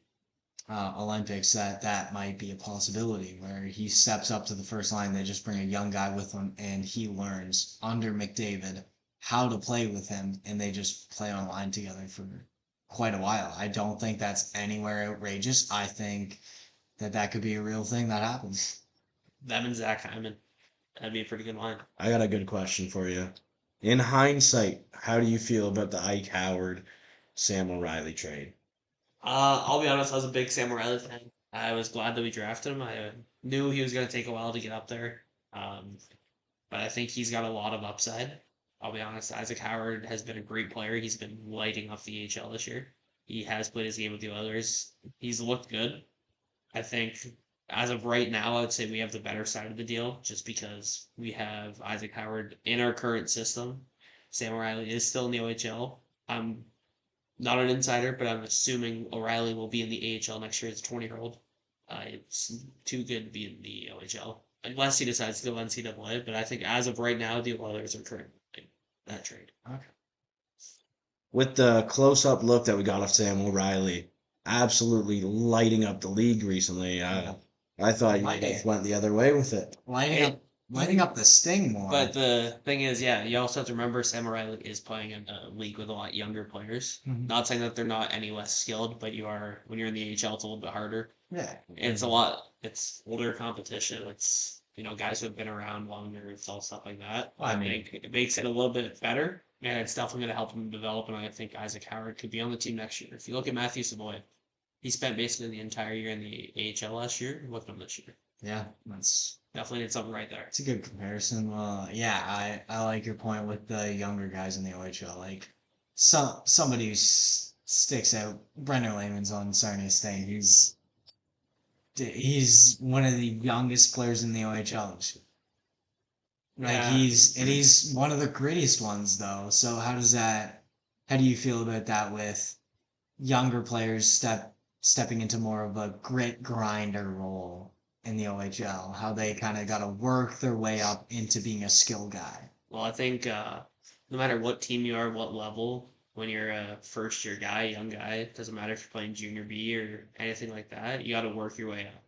Olympics that might be a possibility where he steps up to the first line. They just bring a young guy with him, and he learns under McDavid how to play with him, and they just play on line together for quite a while. I don't think that's anywhere outrageous. I think that could be a real thing that happens. Them and Zach Hyman. That'd be a pretty good line. I got a good question for you. In hindsight, how do you feel about the Ike Howard, Sam O'Reilly trade? I'll be honest, I was a big Sam O'Reilly fan. I was glad that we drafted him. I knew he was going to take a while to get up there. But I think he's got a lot of upside. I'll be honest, Isaac Howard has been a great player. He's been lighting up the AHL this year. He has played his game with the Oilers. He's looked good. I think as of right now, I would say we have the better side of the deal just because we have Isaac Howard in our current system. Sam O'Reilly is still in the OHL. I'm not an insider, but I'm assuming O'Reilly will be in the AHL next year as a 20-year-old. It's too good to be in the OHL. Unless he decides to go NCAA, but I think as of right now, the Oilers are currently that trade. Okay. With the close-up look that we got of Sam O'Reilly, absolutely lighting up the league recently. I thought you guys went the other way with it. Lighting up the Sting more. But the thing is, yeah, you also have to remember Sam O'Reilly is playing in a league with a lot younger players. Mhm. Not saying that they're not any less skilled, but you are when you're in the AHL, it's a little bit harder. Yeah. It's a lot. It's older competition. It's guys who have been around longer and stuff like that. I I mean- think it makes it a little bit better, and it's definitely going to help him develop. And I think Isaac Howard could be on the team next year. If you look at Matthew Savoy, he spent basically the entire year in the AHL last year. Look at him this year. Yeah, that's Definitely did something right there. a good comparison. Well, yeah, I like your point with the younger guys in the OHL. Like somebody who sticks out. Brendan Lehman's on Sarnia Sting. He's one of the youngest players in the OHL. Like Yeah. he's one of the grittiest ones though. So how do you feel about that with younger players stepping into more of a grit grinder role in the OHL? How they kind of got to work their way up into being a skill guy. Well, I think no matter what team you are, what level, when you're a first year guy, young guy, it doesn't matter if you're playing junior B or anything like that, you got to work your way up.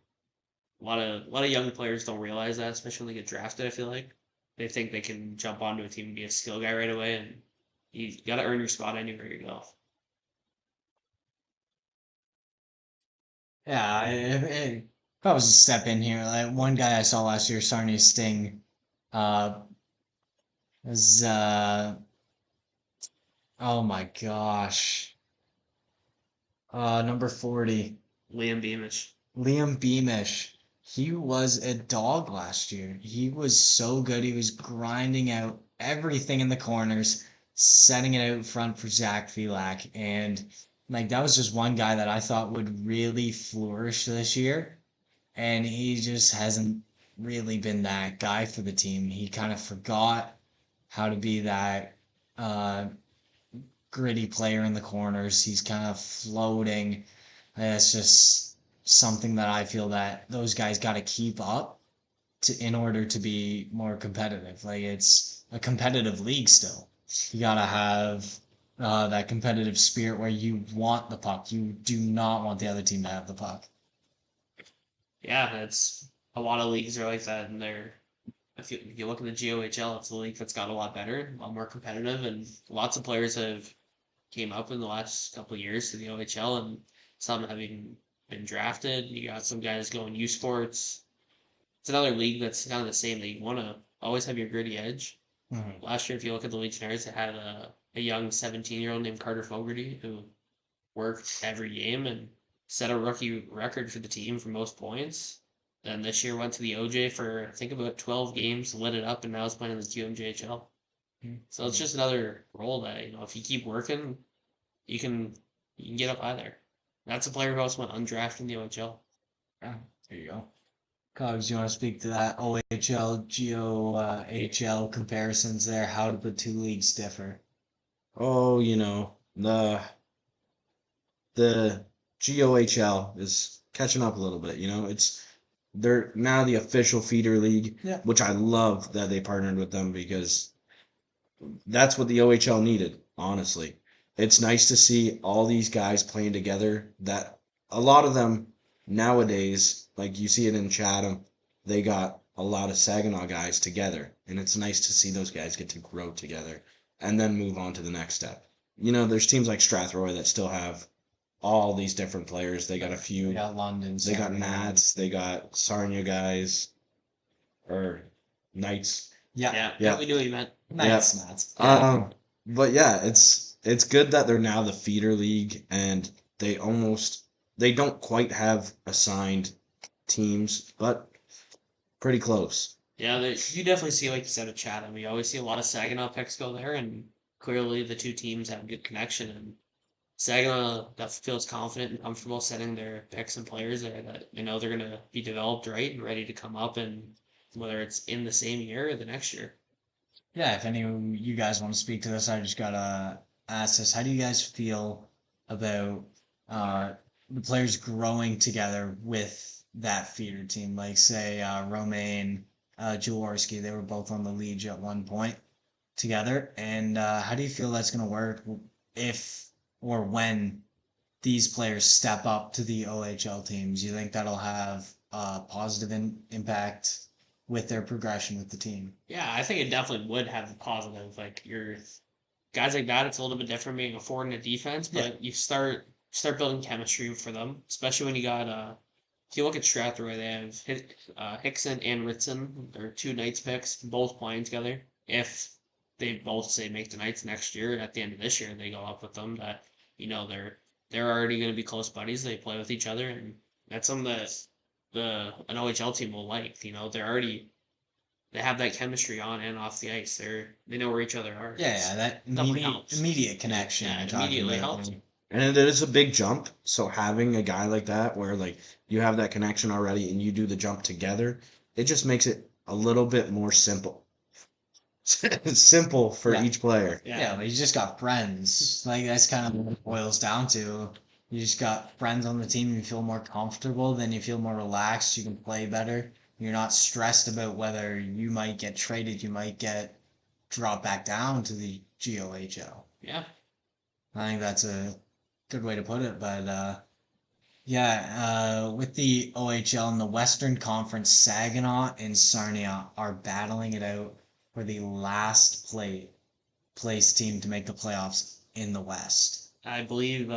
A lot of young players don't realize that, especially when they get drafted. I feel like they think they can jump onto a team and be a skill guy right away, and you got to earn your spot anywhere you go. Yeah, if I was to step in here, like one guy I saw last year, Sarnia Sting, was oh my gosh, number 40, Liam Beamish. Liam Beamish. He was a dog last year. He was so good. He was grinding out everything in the corners, setting it out front for Zach Vilak, and like that was just one guy that I thought would really flourish this year, and he just hasn't really been that guy for the team. He kind of forgot how to be that gritty player in the corners. He's kind of floating. It's just something that I feel that those guys got to keep up in order to be more competitive. Like it's a competitive league still. You gotta have that competitive spirit where you want the puck. You do not want the other team to have the puck. Yeah, it's a lot of leagues are like that, and if you look at the GOHL, it's a league that's got a lot better, a lot more competitive, and lots of players have came up in the last couple of years to the OHL, and some have even been drafted. You got some guys going U Sports. It's another league that's kind of the same. That you want to always have your gritty edge. Mm-hmm. Last year, if you look at the Legionnaires, they had a young 17-year-old named Carter Fogarty who worked every game and set a rookie record for the team for most points. Then this year went to the OJ for I think about 12 games, lit it up, and now is playing in the QMJHL. So it's just another role that if you keep working, you can get up high there. That's a player who also went undrafted in the OHL. Yeah, there you go. Cogs, you want to speak to that OHL, GOHL comparisons there? How do the two leagues differ? Oh, the GOHL is catching up a little bit. They're now the official feeder league, Yeah. which I love that they partnered with them because that's what the OHL needed, honestly. It's nice to see all these guys playing together that a lot of them nowadays, like you see it in Chatham, they got a lot of Saginaw guys together. And it's nice to see those guys get to grow together and then move on to the next step. There's teams like Strathroy that still have all these different players. They got a few. We got London. They got Nats. They got Sarnia guys, or Knights. Yeah, we knew what you meant. Nats. But yeah, it's good that they're now the feeder league, and they don't quite have assigned teams, but pretty close. Yeah, you definitely see, like you said, at Chatham. We always see a lot of Saginaw picks go there, and clearly the two teams have a good connection. And Saginaw that feels confident and comfortable setting their picks and players there that they know they're going to be developed right and ready to come up, and whether it's in the same year or the next year. Yeah, if any of you guys want to speak to this, I just gotta ask this. How do you guys feel about the players growing together with that feeder team? Like, say, Romain, Jaworski, they were both on the Legion at one point together. And how do you feel that's going to work if or when these players step up to the OHL teams? Do you think that'll have a positive impact with their progression with the team? Yeah, I think it definitely would have a positive. Like your guys like that, it's a little bit different being a forward and a defense, but you start building chemistry for them, especially when you got if you look at Strathroy, they have Hickson and Ritson. They're two Knights picks, both playing together. If they both say make the Knights next year, at the end of this year, they go up with them. That they're already going to be close buddies. They play with each other, and that's something that an OHL team will like. They have that chemistry on and off the ice. They know where each other are. Yeah, that immediate connection. Yeah, it immediately helps. And it is a big jump. So having a guy like that, where like you have that connection already, and you do the jump together, it just makes it a little bit more simple. Simple for each player. Yeah, but you just got friends. Like that's kind of what it boils down to. You just got friends on the team. You feel more comfortable. Then you feel more relaxed. You can play better. You're not stressed about whether you might get traded. You might get dropped back down to the GOHL. Yeah, I think that's a good way to put it. But with the OHL in the Western Conference, Saginaw and Sarnia are battling it out for the last place team to make the playoffs in the West. I believe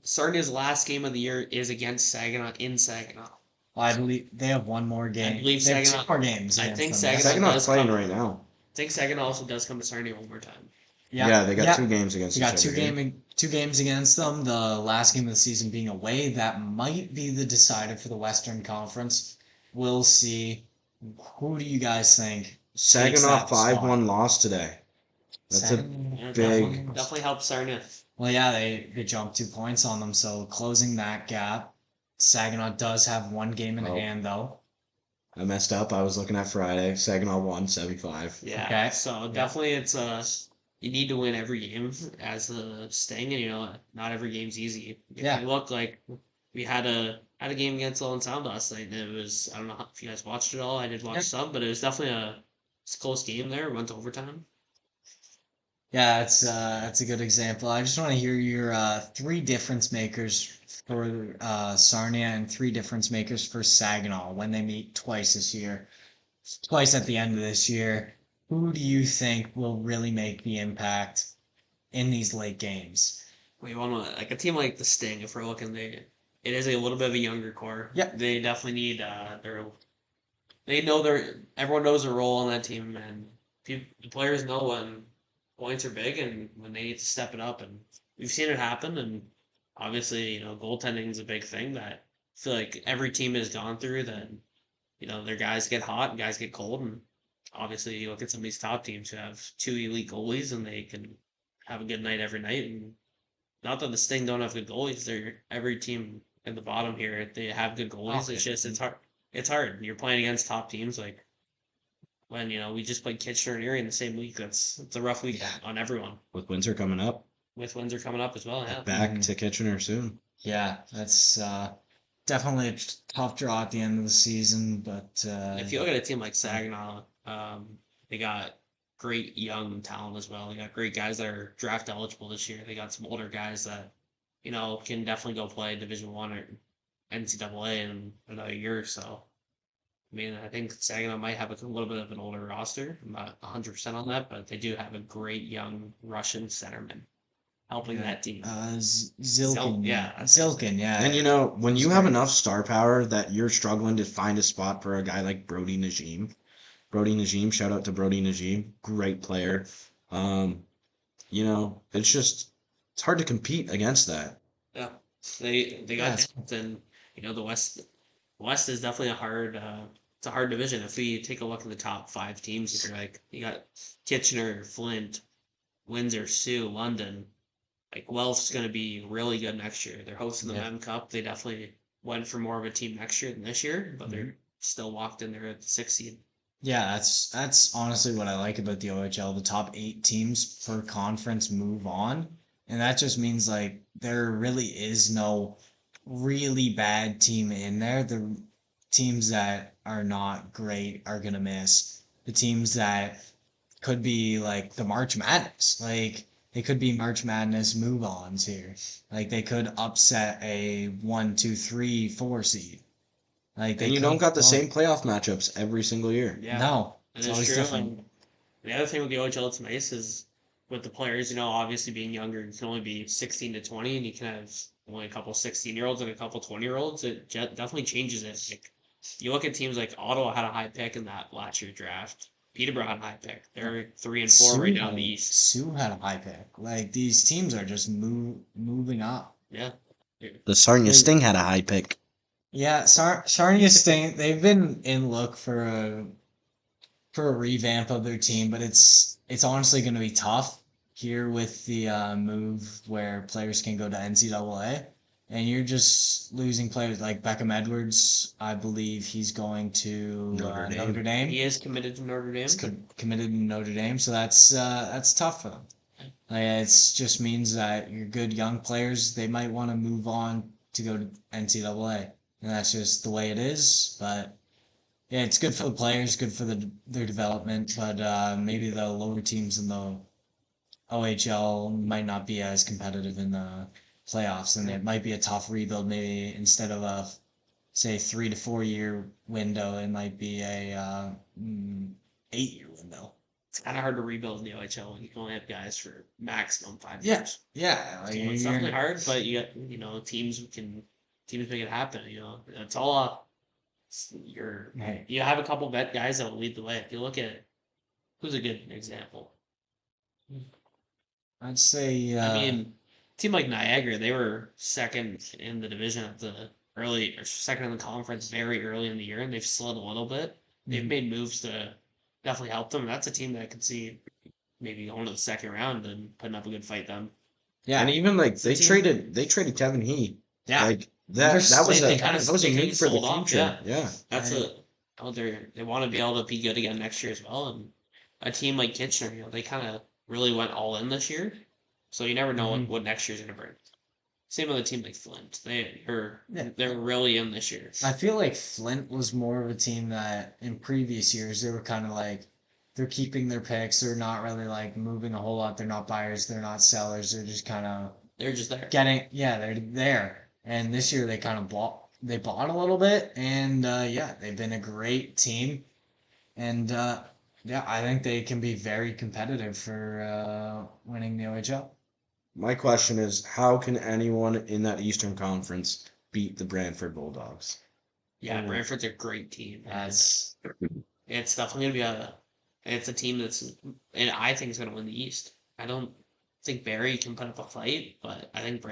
Sarnia's last game of the year is against Saginaw in Saginaw. Well, I believe they have one more game. I believe they Saginaw have 2 more games. I think Saginaw's playing right now. I think Saginaw also does come to Sarnia one more time. Yeah, they got 2 games against each other. They got 2 games against them. The last game of the season being away. That might be the decider for the Western Conference. We'll see. Who do you guys think? Saginaw 5-1 loss today. That's big. Definitely helps Sarnia. Well, yeah, they jumped 2 points on them, so closing that gap. Saginaw does have 1 game in hand, though. I messed up. I was looking at Friday. Saginaw won 75. Yeah. Okay. So definitely, it's you need to win every game as a Sting, and not every game's easy. If you look like we had a game against Lone Sound last night, and it was, I don't know if you guys watched it all. I did watch some, but it was definitely a close game there. It went to overtime. Yeah, that's a good example. I just want to hear your three difference makers for Sarnia and three difference makers for Saginaw when they meet twice this year, twice at the end of this year. Who do you think will really make the impact in these late games? We want like a team like the Sting. If we're looking, it is a little bit of a younger core. Yep. They definitely need they know everyone knows their role on that team, and the players know when points are big and when they need to step it up. And we've seen it happen. And obviously, goaltending is a big thing that I feel like every team has gone through. That their guys get hot and guys get cold, and obviously you look at some of these top teams who have two elite goalies and they can have a good night every night. And not that the Sting don't have good goalies. They're every team in the bottom here. They have good goalies. It's just it's hard. It's hard. You're playing against top teams like when we just played Kitchener and Erie in the same week. It's a rough week on everyone. With Windsor coming up. With Windsor coming up as well. Yeah. Back to Kitchener soon. Yeah, that's definitely a tough draw at the end of the season. But if you look at a team like Saginaw, they got great young talent as well. They got great guys that are draft eligible this year. They got some older guys that can definitely go play Division One or NCAA in another year or so. I mean, I think Saginaw might have a little bit of an older roster. I'm not 100% on that, but they do have a great young Russian centerman helping that team. Zilkin. Zilkin, yeah. And when you have enough star power that you're struggling to find a spot for a guy like Brody Najim, shout out to Brody Najim, great player. It's hard to compete against that. Yeah, they got depth, and the West is definitely it's a hard division. If we take a look at the top 5 teams, if you're like you got Kitchener, Flint, Windsor, Sioux, London. Like Guelph's going to be really good next year. They're hosting the Mem Cup. They definitely went for more of a team next year than this year, but they're still locked in there at the 6th seed. Yeah, that's honestly what I like about the OHL. The top 8 teams per conference move on, and that just means like there really is no really bad team in there. The teams that are not great are gonna miss. The teams that could be like the March Madness, like they could be March Madness move-ons here. Like they could upset a 1, 2, 3, 4 seed. Like and you don't got the same playoff matchups every single year. Yeah. No, it's always true. Different. And the other thing with the OHL that's nice is with the players, obviously being younger, you can only be 16 to 20, and you can have only a couple 16-year-olds and a couple 20-year-olds. It definitely changes it. Like, you look at teams like Ottawa had a high pick in that last year draft. Peterborough had a high pick. They're 3 and 4 right now in the East. Sioux had a high pick. Like these teams are just moving up. Yeah. The Sarnia Sting had a high pick. Yeah, Sarnia Sting. They've been in look for a revamp of their team, but it's honestly going to be tough here with the move where players can go to NCAA. And you're just losing players like Beckham Edwards. I believe he's going to Notre Dame. He is committed to Notre Dame. He's committed to Notre Dame, so that's tough for them. Like, it just means that your good young players, they might want to move on to go to NCAA, and that's just the way it is. But yeah, it's good for the players, good for their development. But maybe the lower teams in the OHL might not be as competitive in the playoffs, and it might be a tough rebuild. Maybe instead of a say 3 to 4 year window, it might be a 8-year window. It's kind of hard to rebuild in the OHL when you can only have guys for maximum 5 years. Yeah, like, it's definitely hard, but you got teams make it happen. It's all you have a couple vet guys that will lead the way. If you look at who's a good example, I'd say. I mean, a team like Niagara, they were second in the division at the second in the conference very early in the year, and they've slid a little bit. They've made moves to definitely help them. That's a team that I could see maybe going to the second round and putting up a good fight then. Yeah, and even like they traded Kevin He. Yeah, like that was a move for the future. Yeah. That's they want to be able to be good again next year as well. And a team like Kitchener, they kind of really went all in this year, so you never know what next year's gonna bring. Same with a team like Flint. They're really in this year. I feel like Flint was more of a team that in previous years they were kind of like they're keeping their picks. They're not really like moving a whole lot. They're not buyers. They're not sellers. They're just kind of They're just there. they're there. And this year they kind of bought a little bit, and they've been a great team. And I think they can be very competitive for winning the OHL. My question is, how can anyone in that Eastern Conference beat the Brantford Bulldogs? Yeah, Brantford's a great team. That's It's definitely gonna be it's a team and I think it's gonna win the East. I don't think Barrie can put up a fight, but I think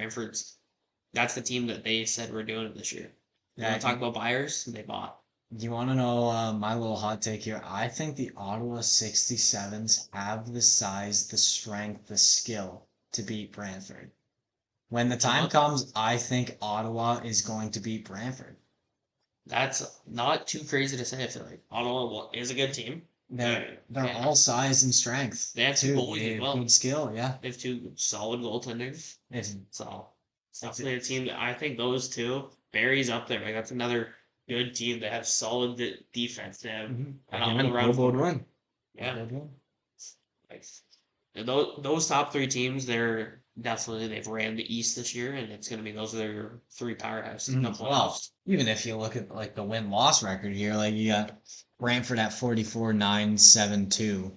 that's the team that they said we're doing it this year. You want to talk about buyers? They bought. You want to know my little hot take here? I think the Ottawa 67s have the size, the strength, the skill to beat Brantford. When the time comes, I think Ottawa is going to beat Brantford. That's not too crazy to say. I feel like Ottawa is a good team. They're all size and strength. They have two goalies as well. Good skill, yeah. They have two solid goaltenders. So it's definitely a team that I think those two, Barrie's up there. Like that's another good team that has solid defense. They have an all-around win. Yeah. Like, those top three teams, they've ran the East this year, and it's going to be those are their three powerhouses in the playoffs. Well, even if you look at like the win-loss record here, like you got Brantford at 44-9-7-2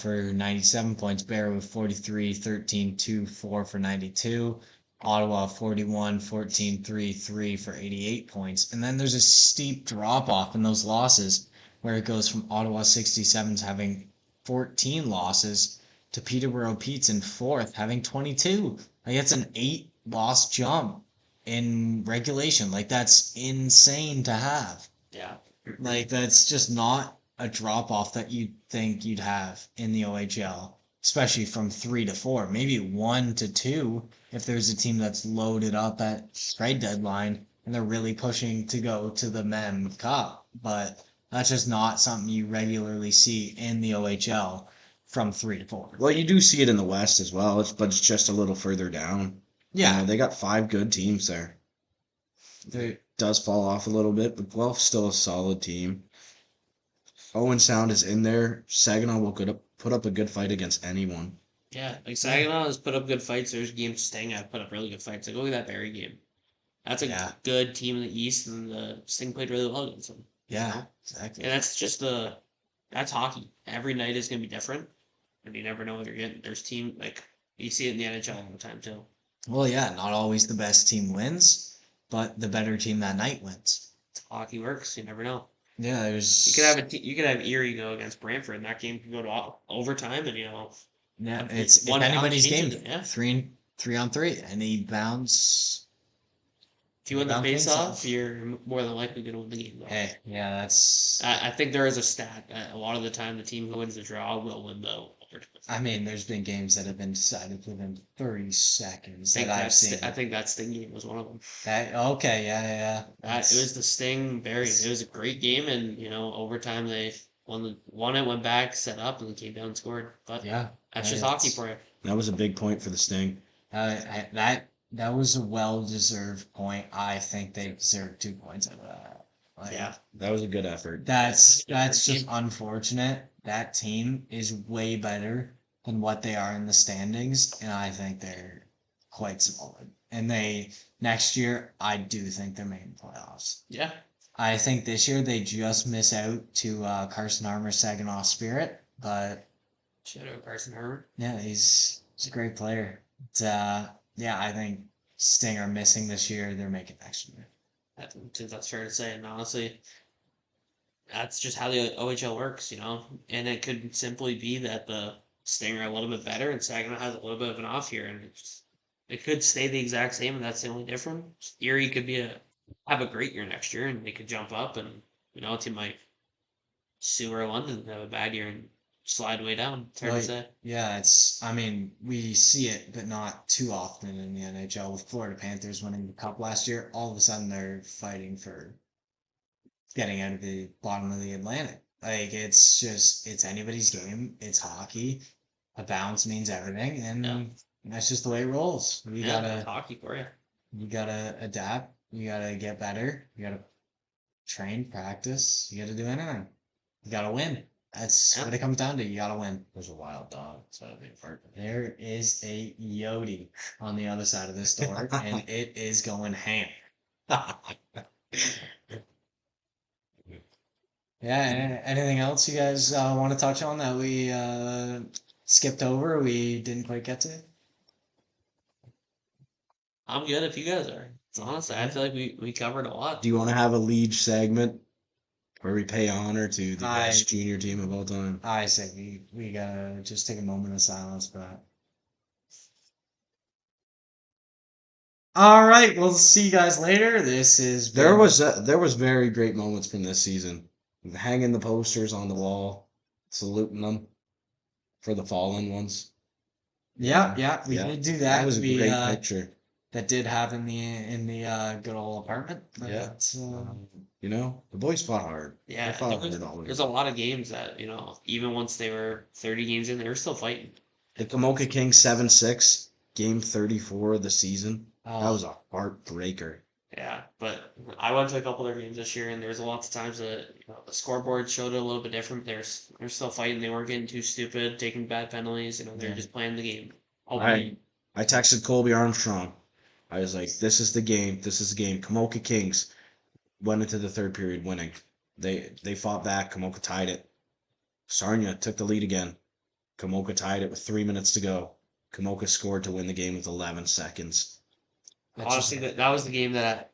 for 97 points, Barrie with 43-13-2-4 for 92, Ottawa 41-14-3-3 for 88 points. And then there's a steep drop-off in those losses where it goes from Ottawa 67s having 14 losses to Peterborough Pete's in fourth, having 22. Like it's an 8-loss jump in regulation. Like that's insane to have. Yeah. Like that's just not a drop off that you'd think you'd have in the OHL, especially from 3 to 4, maybe 1 to 2 if there's a team that's loaded up at trade deadline and they're really pushing to go to the Mem Cup. But that's just not something you regularly see in the OHL from 3 to 4. Well, you do see it in the West as well, but it's just a little further down. Yeah. You know, they got 5 good teams there. It does fall off a little bit, but Guelph's still a solid team. Owen Sound is in there. Saginaw will put up a good fight against anyone. Yeah, like Saginaw has put up good fights. There's games Sting have put up really good fights. Like look at that Barrie game. That's a good team in the East, and the Sting played really well against them. Yeah, exactly. And that's just that's hockey. Every night is gonna be different, and you never know what you're getting. There's team like you see it in the NHL all the time too. Well, yeah, not always the best team wins, but the better team that night wins. Hockey works. You never know. Yeah, there's. You could have Erie go against Brantford, and that game could go to overtime, and Yeah, it's if anybody's game. Yeah. 3-on-3, any bounce. If you win the face-off, you're more than likely going to win the game. Though. Hey, yeah, that's. I think there is a stat. A lot of the time, the team who wins the draw will win the overtime. I mean, there's been games that have been decided within 30 seconds that I've seen. I think that Sting game was one of them. Okay, yeah. It was the Sting Barrie. It was a great game, and overtime they won it, went back, set up, and came down and scored. But that's just hockey for you. That was a big point for the Sting. That was a well-deserved point. I think they deserved 2 points out of that. That was a good effort. That's just unfortunate. That team is way better than what they are in the standings, and I think they're quite solid. And next year, I do think they're making playoffs. Yeah. I think this year they just miss out to Carson Harmer's Saginaw Spirit, but shout out Carson Harmer. Yeah, he's a great player. I think Sting are missing this year. They're making next year. That's fair to say, and honestly, that's just how the OHL works, And it could simply be that the Sting are a little bit better, and Saginaw has a little bit of an off here, and it could stay the exact same, and that's the only difference. Erie could have a great year next year, and they could jump up, and a team like Sue or London have a bad year and slide way down. It's hard to say. Yeah, we see it, but not too often in the NHL. With Florida Panthers winning the Cup last year, all of a sudden they're fighting for getting out of the bottom of the Atlantic. Like it's anybody's game. It's hockey. A bounce means everything, and that's just the way it rolls. You gotta hockey for you. You gotta adapt. You gotta get better. You gotta train, practice. You gotta do anything. You gotta win. That's what it comes down to. You gotta win. There's a wild dog. There is a Yodi on the other side of this door, and it is going ham. Yeah. Anything else you guys want to touch on that we skipped over? We didn't quite get to. I'm good if you guys are. Honestly, I feel like we covered a lot. Do you want to have a Liege segment where we pay honor to the best junior team of all time? I say we gotta just take a moment of silence for that. All right, we'll see you guys later. This is there was very great moments from this season. Hanging the posters on the wall, saluting them for the fallen ones. Yeah, we did do that. That was a great picture. That did happen in the good old apartment. Yeah. The boys fought hard. Yeah, there's a lot of games that, even once they were 30 games in, they were still fighting. The Kamoka Kings 7-6, game 34 of the season. That was a heartbreaker. Yeah, but I went to a couple of their games this year, and there's lots of times that the scoreboard showed it a little bit different. They're still fighting. They weren't getting too stupid, taking bad penalties. They're just playing the game. I texted Colby Armstrong. I was like, "This is the game. This is the game." Kamoka Kings went into the third period winning. They fought back. Kamoka tied it. Sarnia took the lead again. Kamoka tied it with 3 minutes to go. Kamoka scored to win the game with 11 seconds. Honestly, that was the game that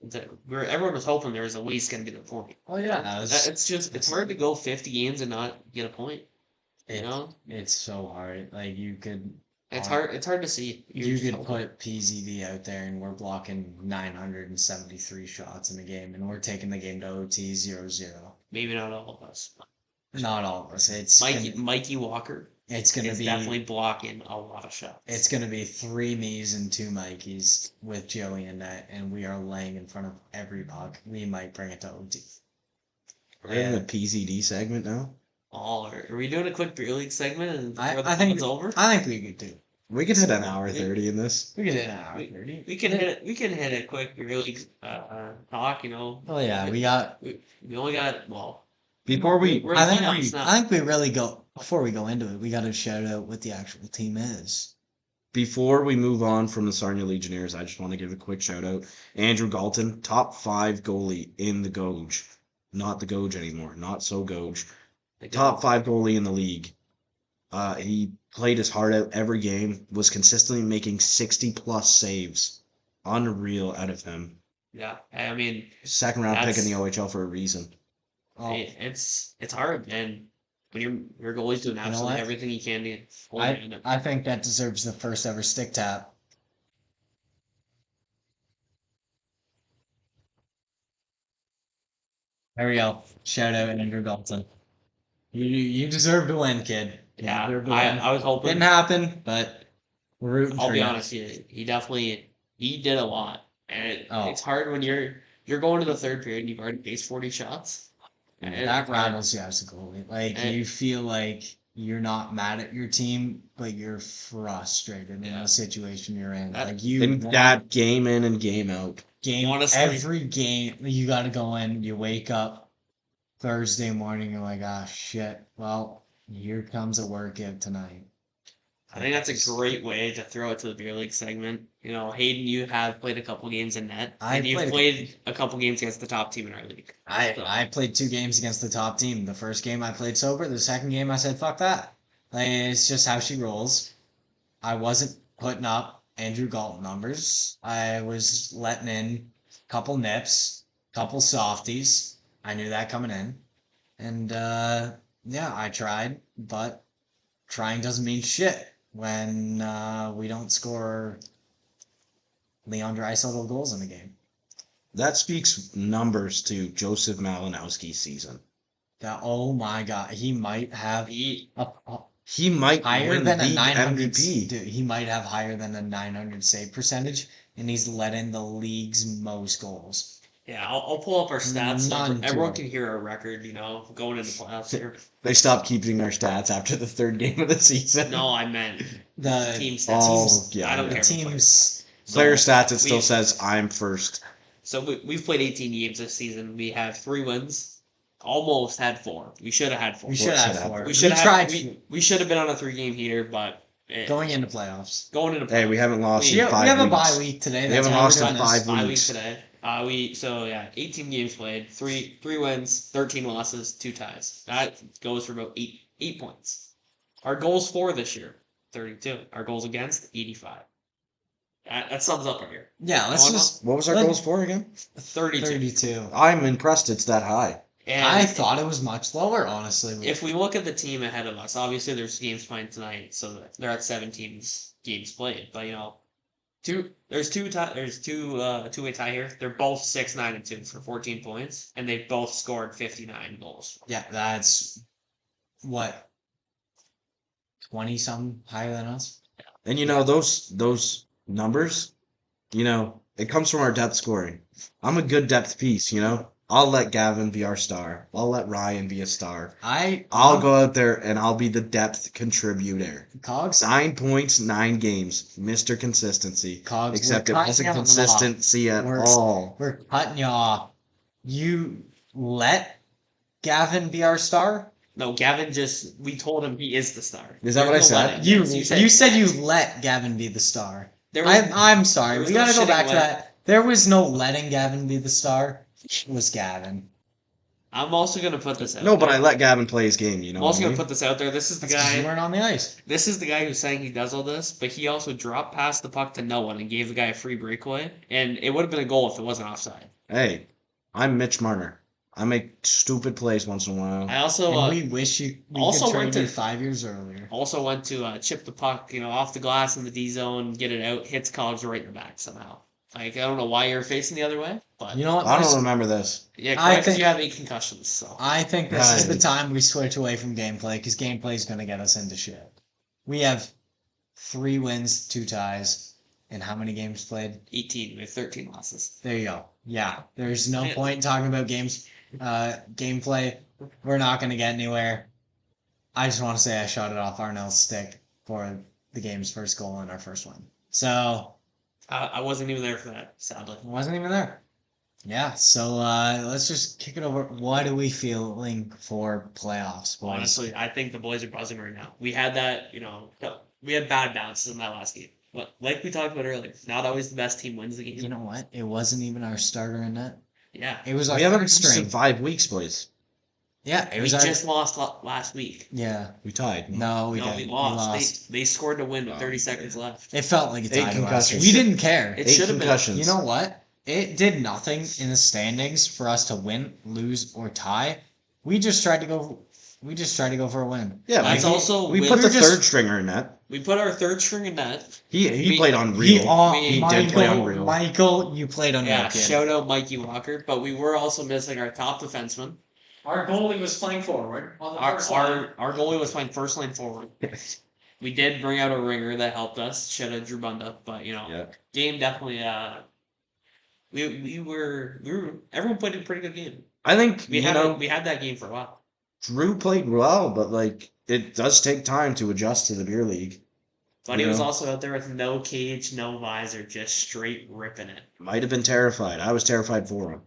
everyone was hoping there was at least going to be the point. Oh yeah, it's hard to go 50 games and not get a point. It's so hard. Like you could. It's hard to see. You could put PZD out there, and we're blocking 973 shots in the game, and we're taking the game to OT 0-0. Maybe not all of us. Not all of us. It's Mikey Walker. It's gonna be definitely blocking a lot of shots. It's gonna be 3 me's and 2 Mikeys with Joey in net, and we are laying in front of every puck. We might bring it to OT. We're in the PZD segment now. Are we doing a quick beer league segment and I think it's over? I think we could do. We could hit an hour 30 in this. We could hit an hour 30. We can hit a quick beer league talk. Oh yeah, we only got Before we, I think we really go. Before we go into it, we got to shout out what the actual team is. Before we move on from the Sarnia Leigionnaires, I just want to give a quick shout out. Andrew Galton, top 5 goalie in the Gouge. Not the Gouge anymore. Not so Gouge. Top 5 goalie in the league. He played his heart out every game, was consistently making 60-plus saves. Unreal out of him. Yeah, I mean... Second round pick in the OHL for a reason. It's hard, and when your goalie's doing absolutely everything he can to I think that deserves the first ever stick tap. There we go. Shout out Andrew Galton. You deserve to win, kid. Yeah, I was hoping. Didn't happen, but we're rooting I'll for be you. honest, he definitely did a lot, and it's hard when you're going to the third period and you've already faced 40 shots. And that rattles you as a goalie. Like you feel like you're not mad at your team, but you're frustrated in the situation you're in. That game in and game out. Every game you got to go in. You wake up Thursday morning, you're like, ah, shit. Well, here comes a workout tonight. I think that's a great way to throw it to the beer league segment. Hayden, you have played a couple games in net, and you've played a couple games against the top team in our league. I played 2 games against the top team. The first game I played sober. The second game I said, fuck that. Like, it's just how she rolls. I wasn't putting up Andrew Galton numbers. I was letting in a couple nips, couple softies. I knew that coming in. And, I tried, but trying doesn't mean shit when we don't score Leon Draisaitl goals in the game. That speaks numbers to Joseph Malinowski's season. Oh my God, he might have he might higher than a 900 MVP. Dude, he might have higher than a 900 save percentage, and he's let in the league's most goals. Yeah, I'll pull up our stats. Everyone can hear our record, going into playoffs here. They stopped keeping our stats after the 3rd game of the season. No, I meant the team stats. I don't care. Player stats, it still says I'm first. So we've played 18 games this season. We have 3 wins, almost had 4. We should have had 4. We should have should have 4. We should have tried we should have been on a 3-game heater, but going into playoffs. going into Hey, we haven't lost We in 5 have a weeks. bye week today. We That's haven't why we're lost in doing this. 5 bye week weeks. today. 18 games played, 3 wins, 13 losses, 2 ties. That goes for about 8 points. Our goals for this year, 32. Our goals against, 85. That sums up our year. Yeah, let's just What was our goals for again? 32. 32. I'm impressed it's that high. And I thought it was much lower, honestly. if we look at the team ahead of us, obviously there's games playing tonight, so they're at 17 games played. But there's two-way tie here. They're both 6-9-2 for 14 points, and they've both scored 59 goals. Yeah, that's what 20 something higher than us. And those numbers, it comes from our depth scoring. I'm a good depth piece, I'll let Gavin be our star. I'll let Ryan be a star. I'll go out there and I'll be the depth contributor. Cogs. 9 points, 9 games. Mr. Consistency. Cogs. Except it wasn't consistency at all. We're cutting you off. You let Gavin be our star? No, Gavin we told him he is the star. Is that what I said? You said you let Gavin be the star. I'm sorry. We gotta go back to that. There was no letting Gavin be the star. It was Gavin. I'm also gonna put this out. No, but I let Gavin play his game. I'm also gonna put this out there. This is the guy. You weren't on the ice. This is the guy who's saying he does all this, but he also dropped past the puck to no one and gave the guy a free breakaway, and it would have been a goal if it wasn't offside. Hey, I'm Mitch Marner. I make stupid plays once in a while. I also we wish we also could trade went to you 5 years earlier. Also went to chip the puck, off the glass in the D zone, get it out, hits Cogs right in the back somehow. I don't know why you're facing the other way, but You know what? I don't remember this. yeah, I because think- you have 8 concussions. So I think this is Right. the time we switch away from gameplay because gameplay is going to get us into shit. We have 3 wins, 2 ties, and how many games played? 18 with 13 losses. There you go. Yeah, there's no Yeah. point in talking about gameplay. We're not going to get anywhere. I just want to say I shot it off Arnell's stick for the game's first goal and our first win. So I wasn't even there for that, sadly. it wasn't even there. Yeah, so let's just kick it over. What are we feeling for playoffs, boys? Honestly, I think the boys are buzzing right now. We had that, we had bad bounces in that last game. But like we talked about earlier, not always the best team wins the game. You know what? It wasn't even our starter in net. Yeah. It was our We haven't third lost string. in 5 weeks, boys. Yeah, it We was our... just lost last week. Yeah. We tied. No, we No, didn't. we We lost. lost. They scored to win with Oh, 30 yeah. seconds left. It felt like a 8 tie to us. concussions. We didn't care. It 8 should have been. concussions. You know what? It did nothing in the standings for us to win, lose, or tie. We just tried to go. We just tried to go for a win. Yeah, That's also we with- put the we just- third stringer in net. We put our third string in net. He We- played unreal. He did play unreal. Michael, you played unreal. Yeah, kid. shout out Mikey Walker. But we were also missing our top defenseman. Our goalie was playing forward on the Our first line. goalie was playing first line forward. We did bring out a ringer that helped us. Shout out Drew Bunda. But Yeah. game definitely. We were everyone played a pretty good game. I think We had that game for a while. Drew played well, but it does take time to adjust to the beer league. But he was Yeah. also out there with no cage, no visor, just straight ripping it. Might have been terrified. I was terrified for him.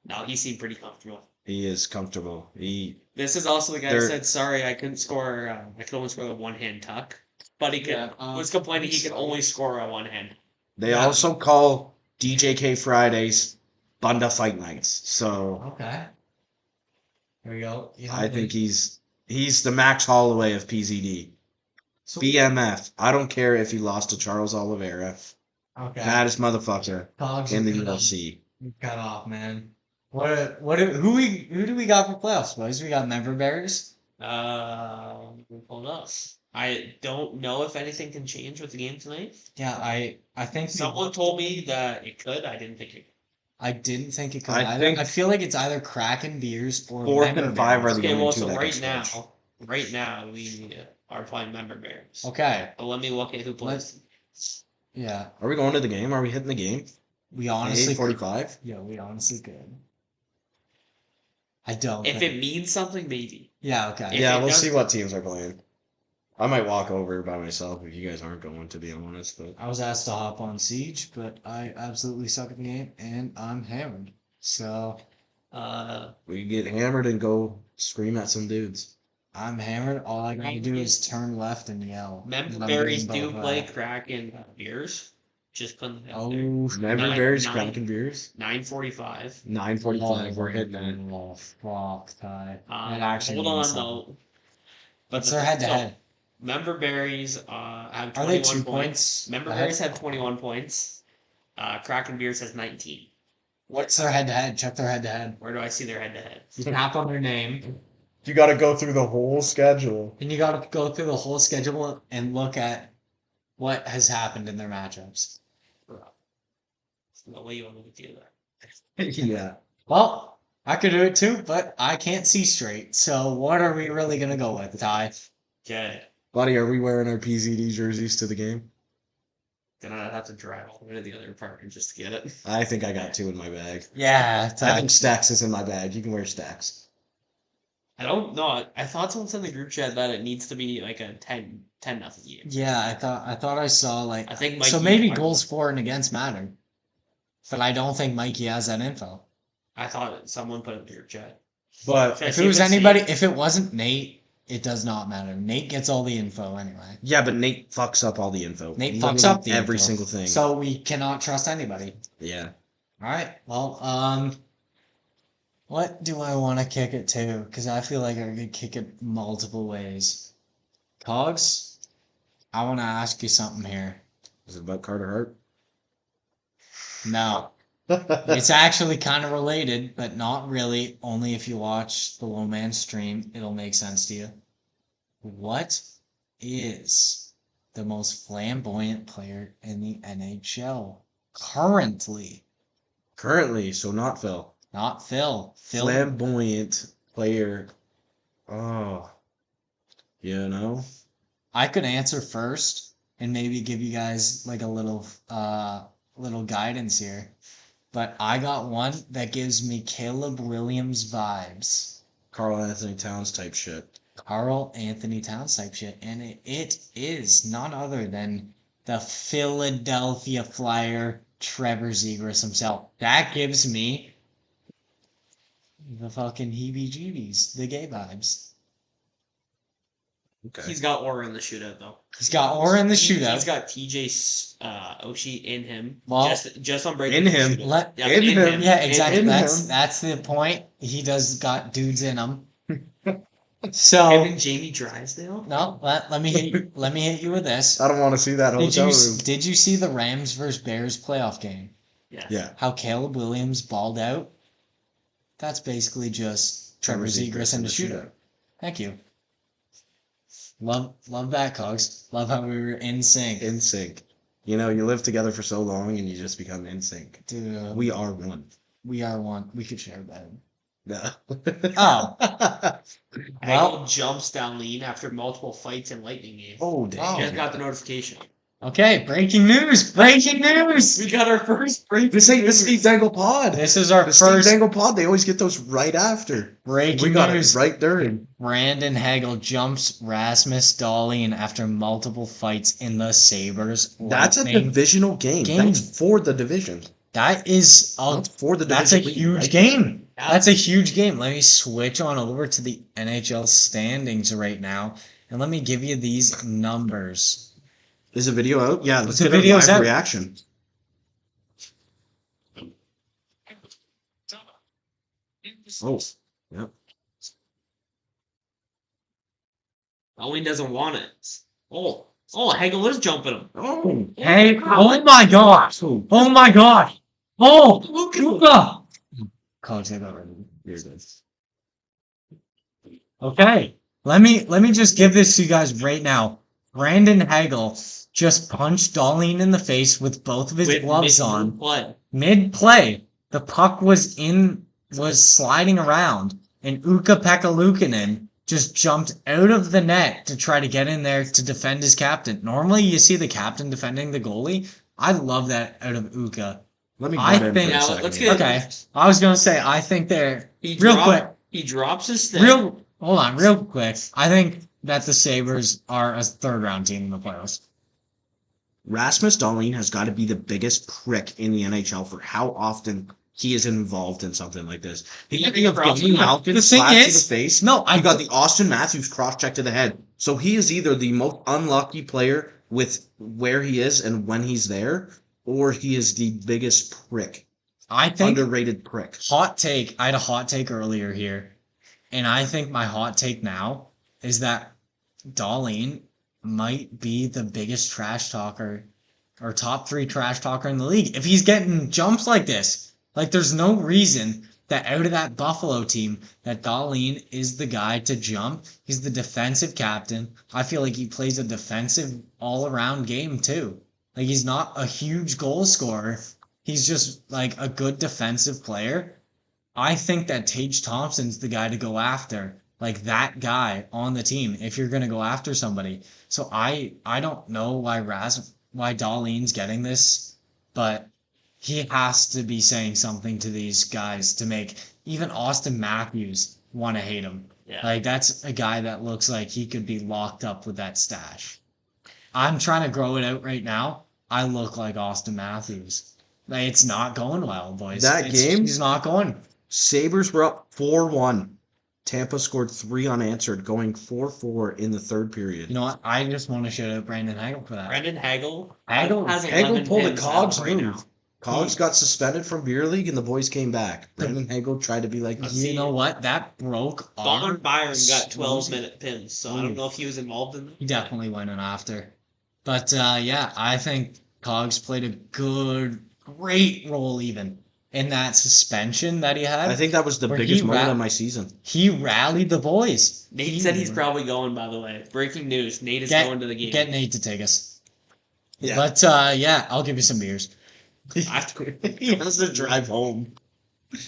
No, he seemed pretty comfortable. He is comfortable. This is also the guy who They're- said, "Sorry, I couldn't score. I could only score a one-hand tuck." But he was complaining he could only score a one-hand. They Yeah. also call DJK Fridays Bunda Fight Nights. So Okay. There we go. I think he's the Max Holloway of PZD. So, BMF. I don't care if he lost to Charles Oliveira. okay. Baddest motherfucker Cogs in the are UFC. cut off, man. Who do we got for playoffs, boys? We got member bears. Hold up. I don't know if anything can change with the game tonight. Yeah, I think Someone told me that it could. I didn't think it could. I didn't think it could I either. think- I feel like it's either Kraken beers or 4th member and 5 are bears. the Okay, only well, two so that right can switch. now, we are playing member bears. Okay. But let me look at who plays. Yeah. Are we going to the game? Are we hitting the game? We honestly 8:45? Yeah, we honestly could. I don't. If think- it means something, maybe. Yeah. Okay. If Yeah, it we'll does- see what teams are playing. I might walk over by myself if you guys aren't going, to be honest. But I was asked to hop on Siege, but I absolutely suck at the game and I'm hammered. So, We can get hammered and go scream at some dudes. I'm hammered. All I gotta do is turn left and yell. Member And I'm Berries getting do both play right. Kraken Beers. Just putting it out Oh, there. Remember Nine- Bears, nine- Kraken beers? 9:45. 9:45. We're hitting that. Oh, fuck, Ty. Hold on though. What's their head-to-head? Member Berries have 21 Are they 2 points. points? Member ahead? Berries have 21 points. Kraken Beers has 19. What's their head-to-head? Check their head-to-head. Where do I see their head-to-head? Tap on their name. You got to go through the whole schedule. And you gotta go through the whole schedule and look at what has happened in their matchups. No way you want me to do that. Yeah. Well, I could do it too, but I can't see straight. So what are we really gonna go with, Ty? Okay. Buddy, are we wearing our PZD jerseys to the game? Then I'd have to drive all the way to the other apartment just to get it. I think I got 2 in my bag. Yeah, I Ty. think Stacks is in my bag. You can wear Stacks. I don't know. I thought someone said in the group chat that it needs to be like a 10 nothing game. Yeah, I thought I saw like I think so Mikey- maybe goals for and against matter. But I don't think Mikey has that info. I thought someone put it in the group chat. But Okay. If it was anybody, if it wasn't Nate, it does not matter. Nate gets all the info anyway. yeah, but Nate fucks up all the info. Nate Literally fucks up the every info. single thing. So we cannot trust anybody. Yeah. All right. Well, what do I want to kick it to? Because I feel like I could kick it multiple ways. Cogs, I want to ask you something here. Is it about Carter Hart? No, it's actually kind of related, but not really. Only if you watch the Low Man stream, it'll make sense to you. What is the most flamboyant player in the NHL currently? Currently, so not Phil. Not Phil. Phil. Flamboyant player. Oh. You know? I could answer first and maybe give you guys like a little guidance here. But I got one that gives me Caleb Williams vibes. Carl Anthony Towns type shit. Carl Anthony Towns type shit. And it is none other than the Philadelphia Flyer Trevor Zegras himself. That gives me the fucking heebie-jeebies, the gay vibes. Okay. He's got aura in the shootout though. He's got aura in the shootout. He's got TJ Oshie in him. Well, just on breaking in the him. shootout. Yeah, In him. Yeah, exactly. In That's the point. He does got dudes in him. Him So and Jamie Drysdale. no, let me hit you. Let me hit you with this. I don't want to see that hotel room. Did you see the Rams versus Bears playoff game? Yeah. Yeah. How Caleb Williams balled out? That's basically just Trevor Zegras in the shootout. Thank you. Love that, Cogs. Love how we were in sync. In sync. You know, you live together for so long and you just become in sync. Dude, We are one. we are one. We could share a bed. Yeah. Oh, Hagel jumps down lean after multiple fights in Lightning game. Oh, damn. Just got the notification. okay. Breaking news. Breaking news. We got our first break. This ain't the Steve Dangle pod. This is our The Steve first Dangle pod, they always get those right after. breaking We got news. it right during. Brandon Hagel jumps Rasmus Dahlin after multiple fights in the Sabres. That's a Lightning. divisional game. That's for the division. That is That's for the that's a division. huge right? game. Yeah. That's a huge game. Let me switch on over to the NHL standings right now, and let me give you these numbers. Is the video out? Yeah, let's The get a video's live out. reaction. Oh, yep. Owen doesn't want it. Oh, Hagel is jumping him. Oh, Hey! Oh my gosh! Oh my gosh! Oh, Luka! Coach, I got rid of him. here it is. Okay, let me just give this to you guys right now. Brandon Hagel just punched Dahlin in the face with both of his gloves on. What? Mid-play, the puck was sliding around, and Ukko-Pekka Luukkonen just jumped out of the net to try to get in there to defend his captain. Normally, you see the captain defending the goalie. I love that out of Ukko. Let me I butt in think- for a Now, second let's here. get- Okay, I was gonna say I think they're He real quick. He drops his stick. Hold on, real quick. I think that the Sabres are a third-round team in the playoffs. Rasmus Dahlin has got to be the biggest prick in the NHL for how often he is involved in something like this. I He think of Crosby- getting Malkin The thing slapped to the is- face. No, He got the Austin Matthews cross check to the head. So he is either the most unlucky player with where he is and when he's there, or he is the biggest prick. I think Underrated prick. hot take. I had a hot take earlier here, and I think my hot take now is that Dahlin might be the biggest trash talker or top 3 trash talker in the league. If he's getting jumps like this, like there's no reason that out of that Buffalo team that Dahlin is the guy to jump. He's the defensive captain. I feel like he plays a defensive all-around game too. Like he's not a huge goal scorer. He's just like a good defensive player. I think that Tage Thompson's the guy to go after. Like that guy on the team if you're going to go after somebody. So I don't know why Dahlin's getting this, but he has to be saying something to these guys to make even Austin Matthews want to hate him. Yeah. Like that's a guy that looks like he could be locked up with that stash. I'm trying to grow it out right now. I look like Austin Matthews. Like, it's not going well, boys. He's not going. Sabres were up 4-1. Tampa scored 3 unanswered, going 4-4 in the third period. You know what? I just want to shout out Brandon Hagel for that. Brandon Hagel has Hagel pulled a pins Cogs right now. move. Cogs got suspended from beer league, and the boys came back. Brandon Hagel tried to be like, You know what? That broke our... Byron got 12-minute pins, so I don't know if he was involved in that. He definitely went in after. But, yeah, I think Cogs played a great role even in that suspension that he had. I think that was the Where biggest he moment of my season. He rallied the boys. Nate said he's probably going, by the way. Breaking news. Nate is going to the game. Get Nate to take us. Yeah. But, yeah, I'll give you some beers. He has to drive home.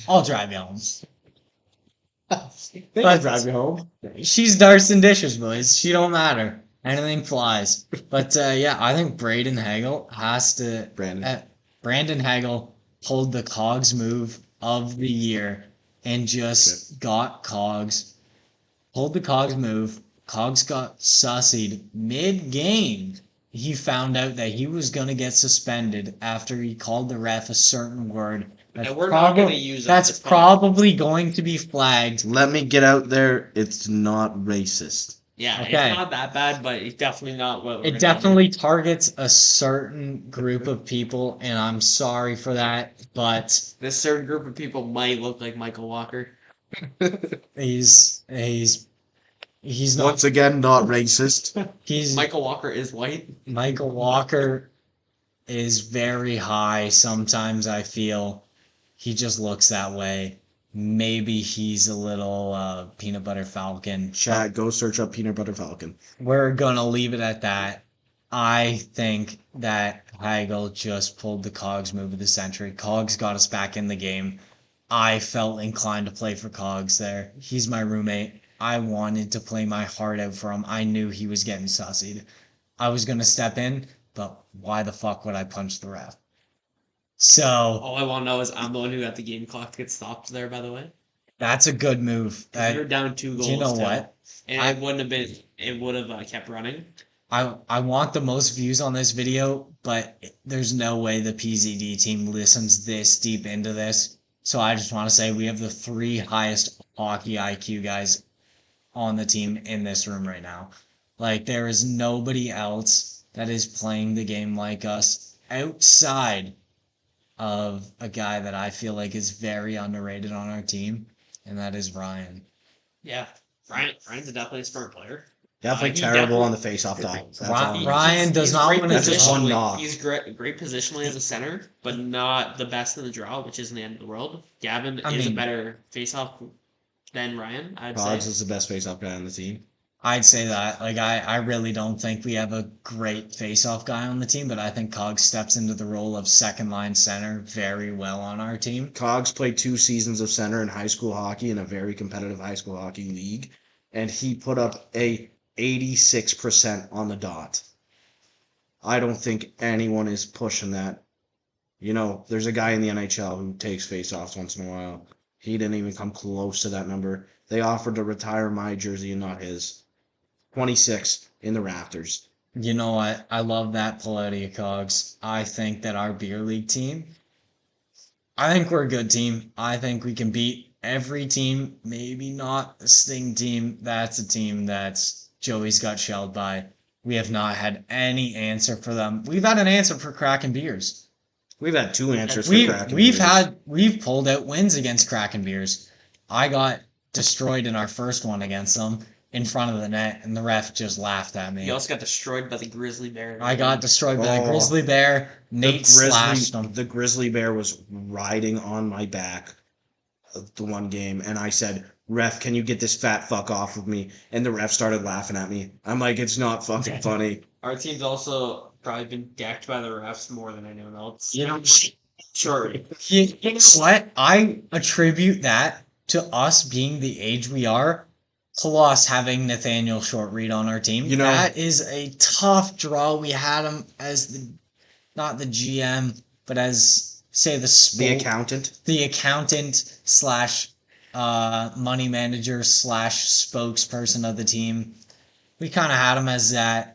I'll drive you home. They can drive you home. She's Darcy Dishes, boys. She don't matter. Anything flies. But, yeah, I think Brandon Hagel has to... Brandon Hagel pulled the Cogs move of the year and just got Cogs. Pulled the Cogs move. Cogs got sussied mid-game. He found out that he was going to get suspended after he called the ref a certain word. And we're not going to use it. That's probably going to be flagged. Let me get out there. It's not racist. Yeah, Okay. It's not that bad, but it's definitely not what It definitely targets a certain group of people, and I'm sorry for that, but this certain group of people might look like Michael Walker. he's not. Once again, not racist. Michael Walker is white. Michael Walker is very high. Sometimes I feel he just looks that way. Maybe he's a little peanut butter falcon. Chat, go search up peanut butter falcon. We're gonna leave it at that. I think that Hagel just pulled the Cogs move of the century. Cogs got us back in the game. I felt inclined to play for Cogs there. He's my roommate. I wanted to play my heart out for him. I knew he was getting sussied. I was gonna step in, but why the fuck would I punch the ref? So all I want to know is I'm the one who got the game clock to get stopped there, by the way. That's a good move. You're down 2 goals. Do you know what? And it wouldn't have been. It would have kept running. I want the most views on this video, but there's no way the PZD team listens this deep into this. So I just want to say we have the 3 highest hockey IQ guys on the team in this room right now. Like there is nobody else that is playing the game like us outside of a guy that I feel like is very underrated on our team, and that is Ryan. Yeah, Ryan's definitely a smart player. Definitely terrible on the face-off dot. Ryan does not win a one knock. He's great positionally as a center, but not the best in the draw, which isn't the end of the world. Gavin is a better face-off than Ryan, I'd say. Pods is the best face-off guy on the team. I'd say that. Like, I really don't think we have a great face-off guy on the team, but I think Cogs steps into the role of second-line center very well on our team. Cogs played 2 seasons of center in high school hockey in a very competitive high school hockey league, and he put up a 86% on the dot. I don't think anyone is pushing that. You know, there's a guy in the NHL who takes face-offs once in a while. He didn't even come close to that number. They offered to retire my jersey and not his. 26 in the rafters. You know what? I love that pull out of you, Cogs. I think that our beer league team, I think we're a good team. I think we can beat every team. Maybe not the Sting team. That's a team that's Joey's got shelled by. We have not had any answer for them. We've had an answer for Kraken Beers. We've had 2 answers for Kraken Beers. We've pulled out wins against Kraken Beers. I got destroyed in our first one against them in front of the net, and the ref just laughed at me. You also got destroyed by the Grizzly Bear. I got destroyed by the Grizzly Bear. Nate slashed him. The Grizzly Bear was riding on my back the one game, and I said, "Ref, can you get this fat fuck off of me?" And the ref started laughing at me. I'm like, it's not fucking funny. Our team's also probably been decked by the refs more than anyone else. You know, sure. You know what? I attribute that to us being the age we are, plus having Nathaniel Shortreed on our team. You know, that is a tough draw. We had him as not the GM, but as, say, the accountant slash money manager slash spokesperson of the team. We kind of had him as that.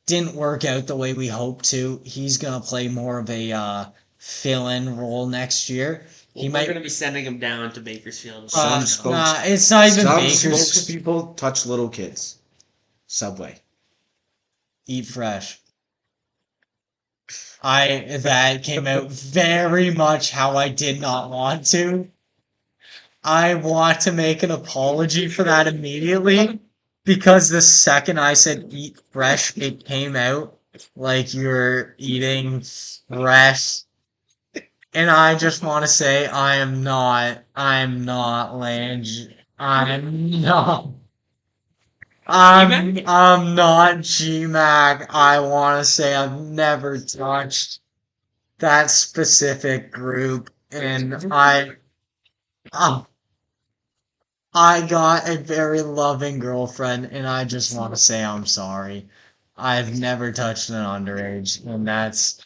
Didn't work out the way we hoped to. He's going to play more of a fill-in role next year. We're going to be sending him down to Bakersfield. It's not even Bakersfield. Some spokespeople touch little kids. Subway. Eat fresh. That came out very much how I did not want to. I want to make an apology for that immediately, because the second I said eat fresh, it came out like you're eating fresh. And I just want to say I'm not Lange. I'm not GMAC. I want to say I've never touched that specific group, and I got a very loving girlfriend, and I just want to say I'm sorry. I've never touched an underage, and that's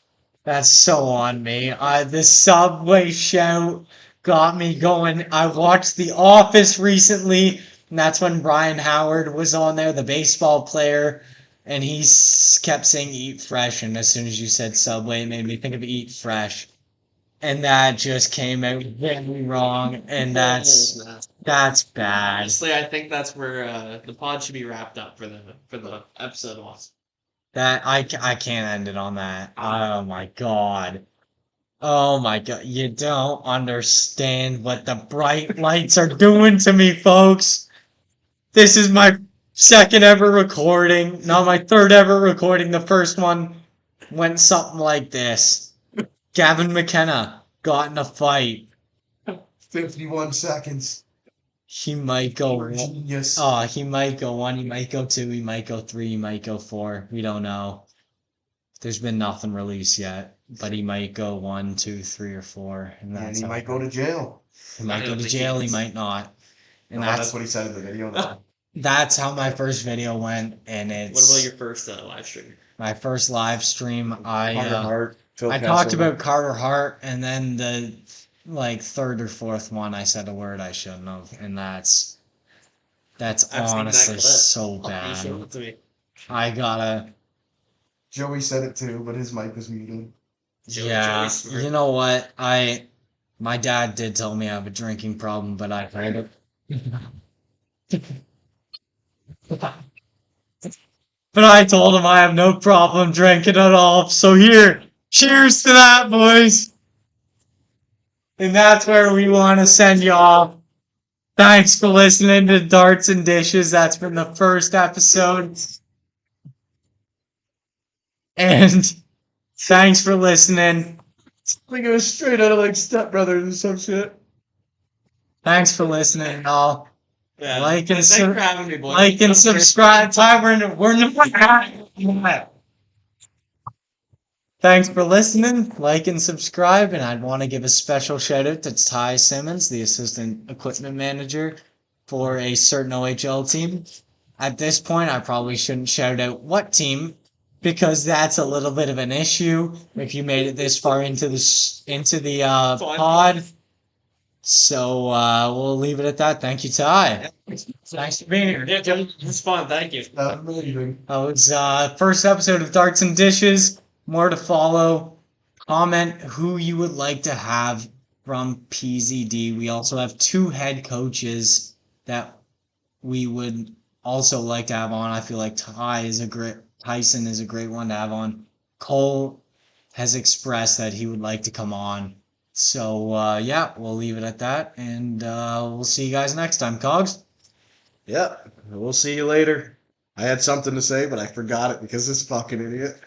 so on me. The Subway shout got me going. I watched The Office recently, and that's when Brian Howard was on there, the baseball player, and he kept saying eat fresh, and as soon as you said Subway, it made me think of eat fresh. And that just came out very wrong, and that's bad. Honestly, I think that's where the pod should be wrapped up for the episode was. That I can't end it on that. Oh my god. Oh my god. You don't understand what the bright lights are doing to me, folks. This is my second ever recording. Not my third ever recording. The first one went something like this. Gavin McKenna got in a fight. 51 seconds. He might go. Genius. Oh, he might go 1, he might go 2, he might go 3, he might go 4. We don't know. There's been nothing released yet, but he might go 1, 2, 3, or 4. And he might go to jail. He might go to jail, he might not. And that's what he said in the video. That's how my first video went, and it's... What about your first live stream? My first live stream, I I talked about Carter Hart, and then the third or fourth one I said a word I shouldn't have, and that's honestly so bad. I gotta... Joey said it too, but his mic was muted. Yeah, you know what? My dad did tell me I have a drinking problem, but I heard it. But I told him I have no problem drinking at all. So here, cheers to that, boys. And that's where we want to send you off. Thanks for listening to Darts and Dishes. That's been the first episode. And thanks for listening. I think it was straight out of Step Brothers or some shit. Thanks for listening, y'all. Yeah, like and subscribe. Ty, we're not. Thanks for listening. Like and subscribe, and I'd want to give a special shout out to Ty Simmons, the assistant equipment manager for a certain OHL team. At this point, I probably shouldn't shout out what team, because that's a little bit of an issue if you made it this far into the pod. So we'll leave it at that. Thank you, Ty. Nice to be here. Yeah, it's fun. Thank you. That was first episode of Darts and Dishes. More to follow. Comment who you would like to have from PZD. We also have 2 head coaches that we would also like to have on. I feel like Tyson is a great one to have on. Cole has expressed that he would like to come on. So yeah, we'll leave it at that, and we'll see you guys next time, Cogs. Yeah, we'll see you later. I had something to say, but I forgot it because this fucking idiot.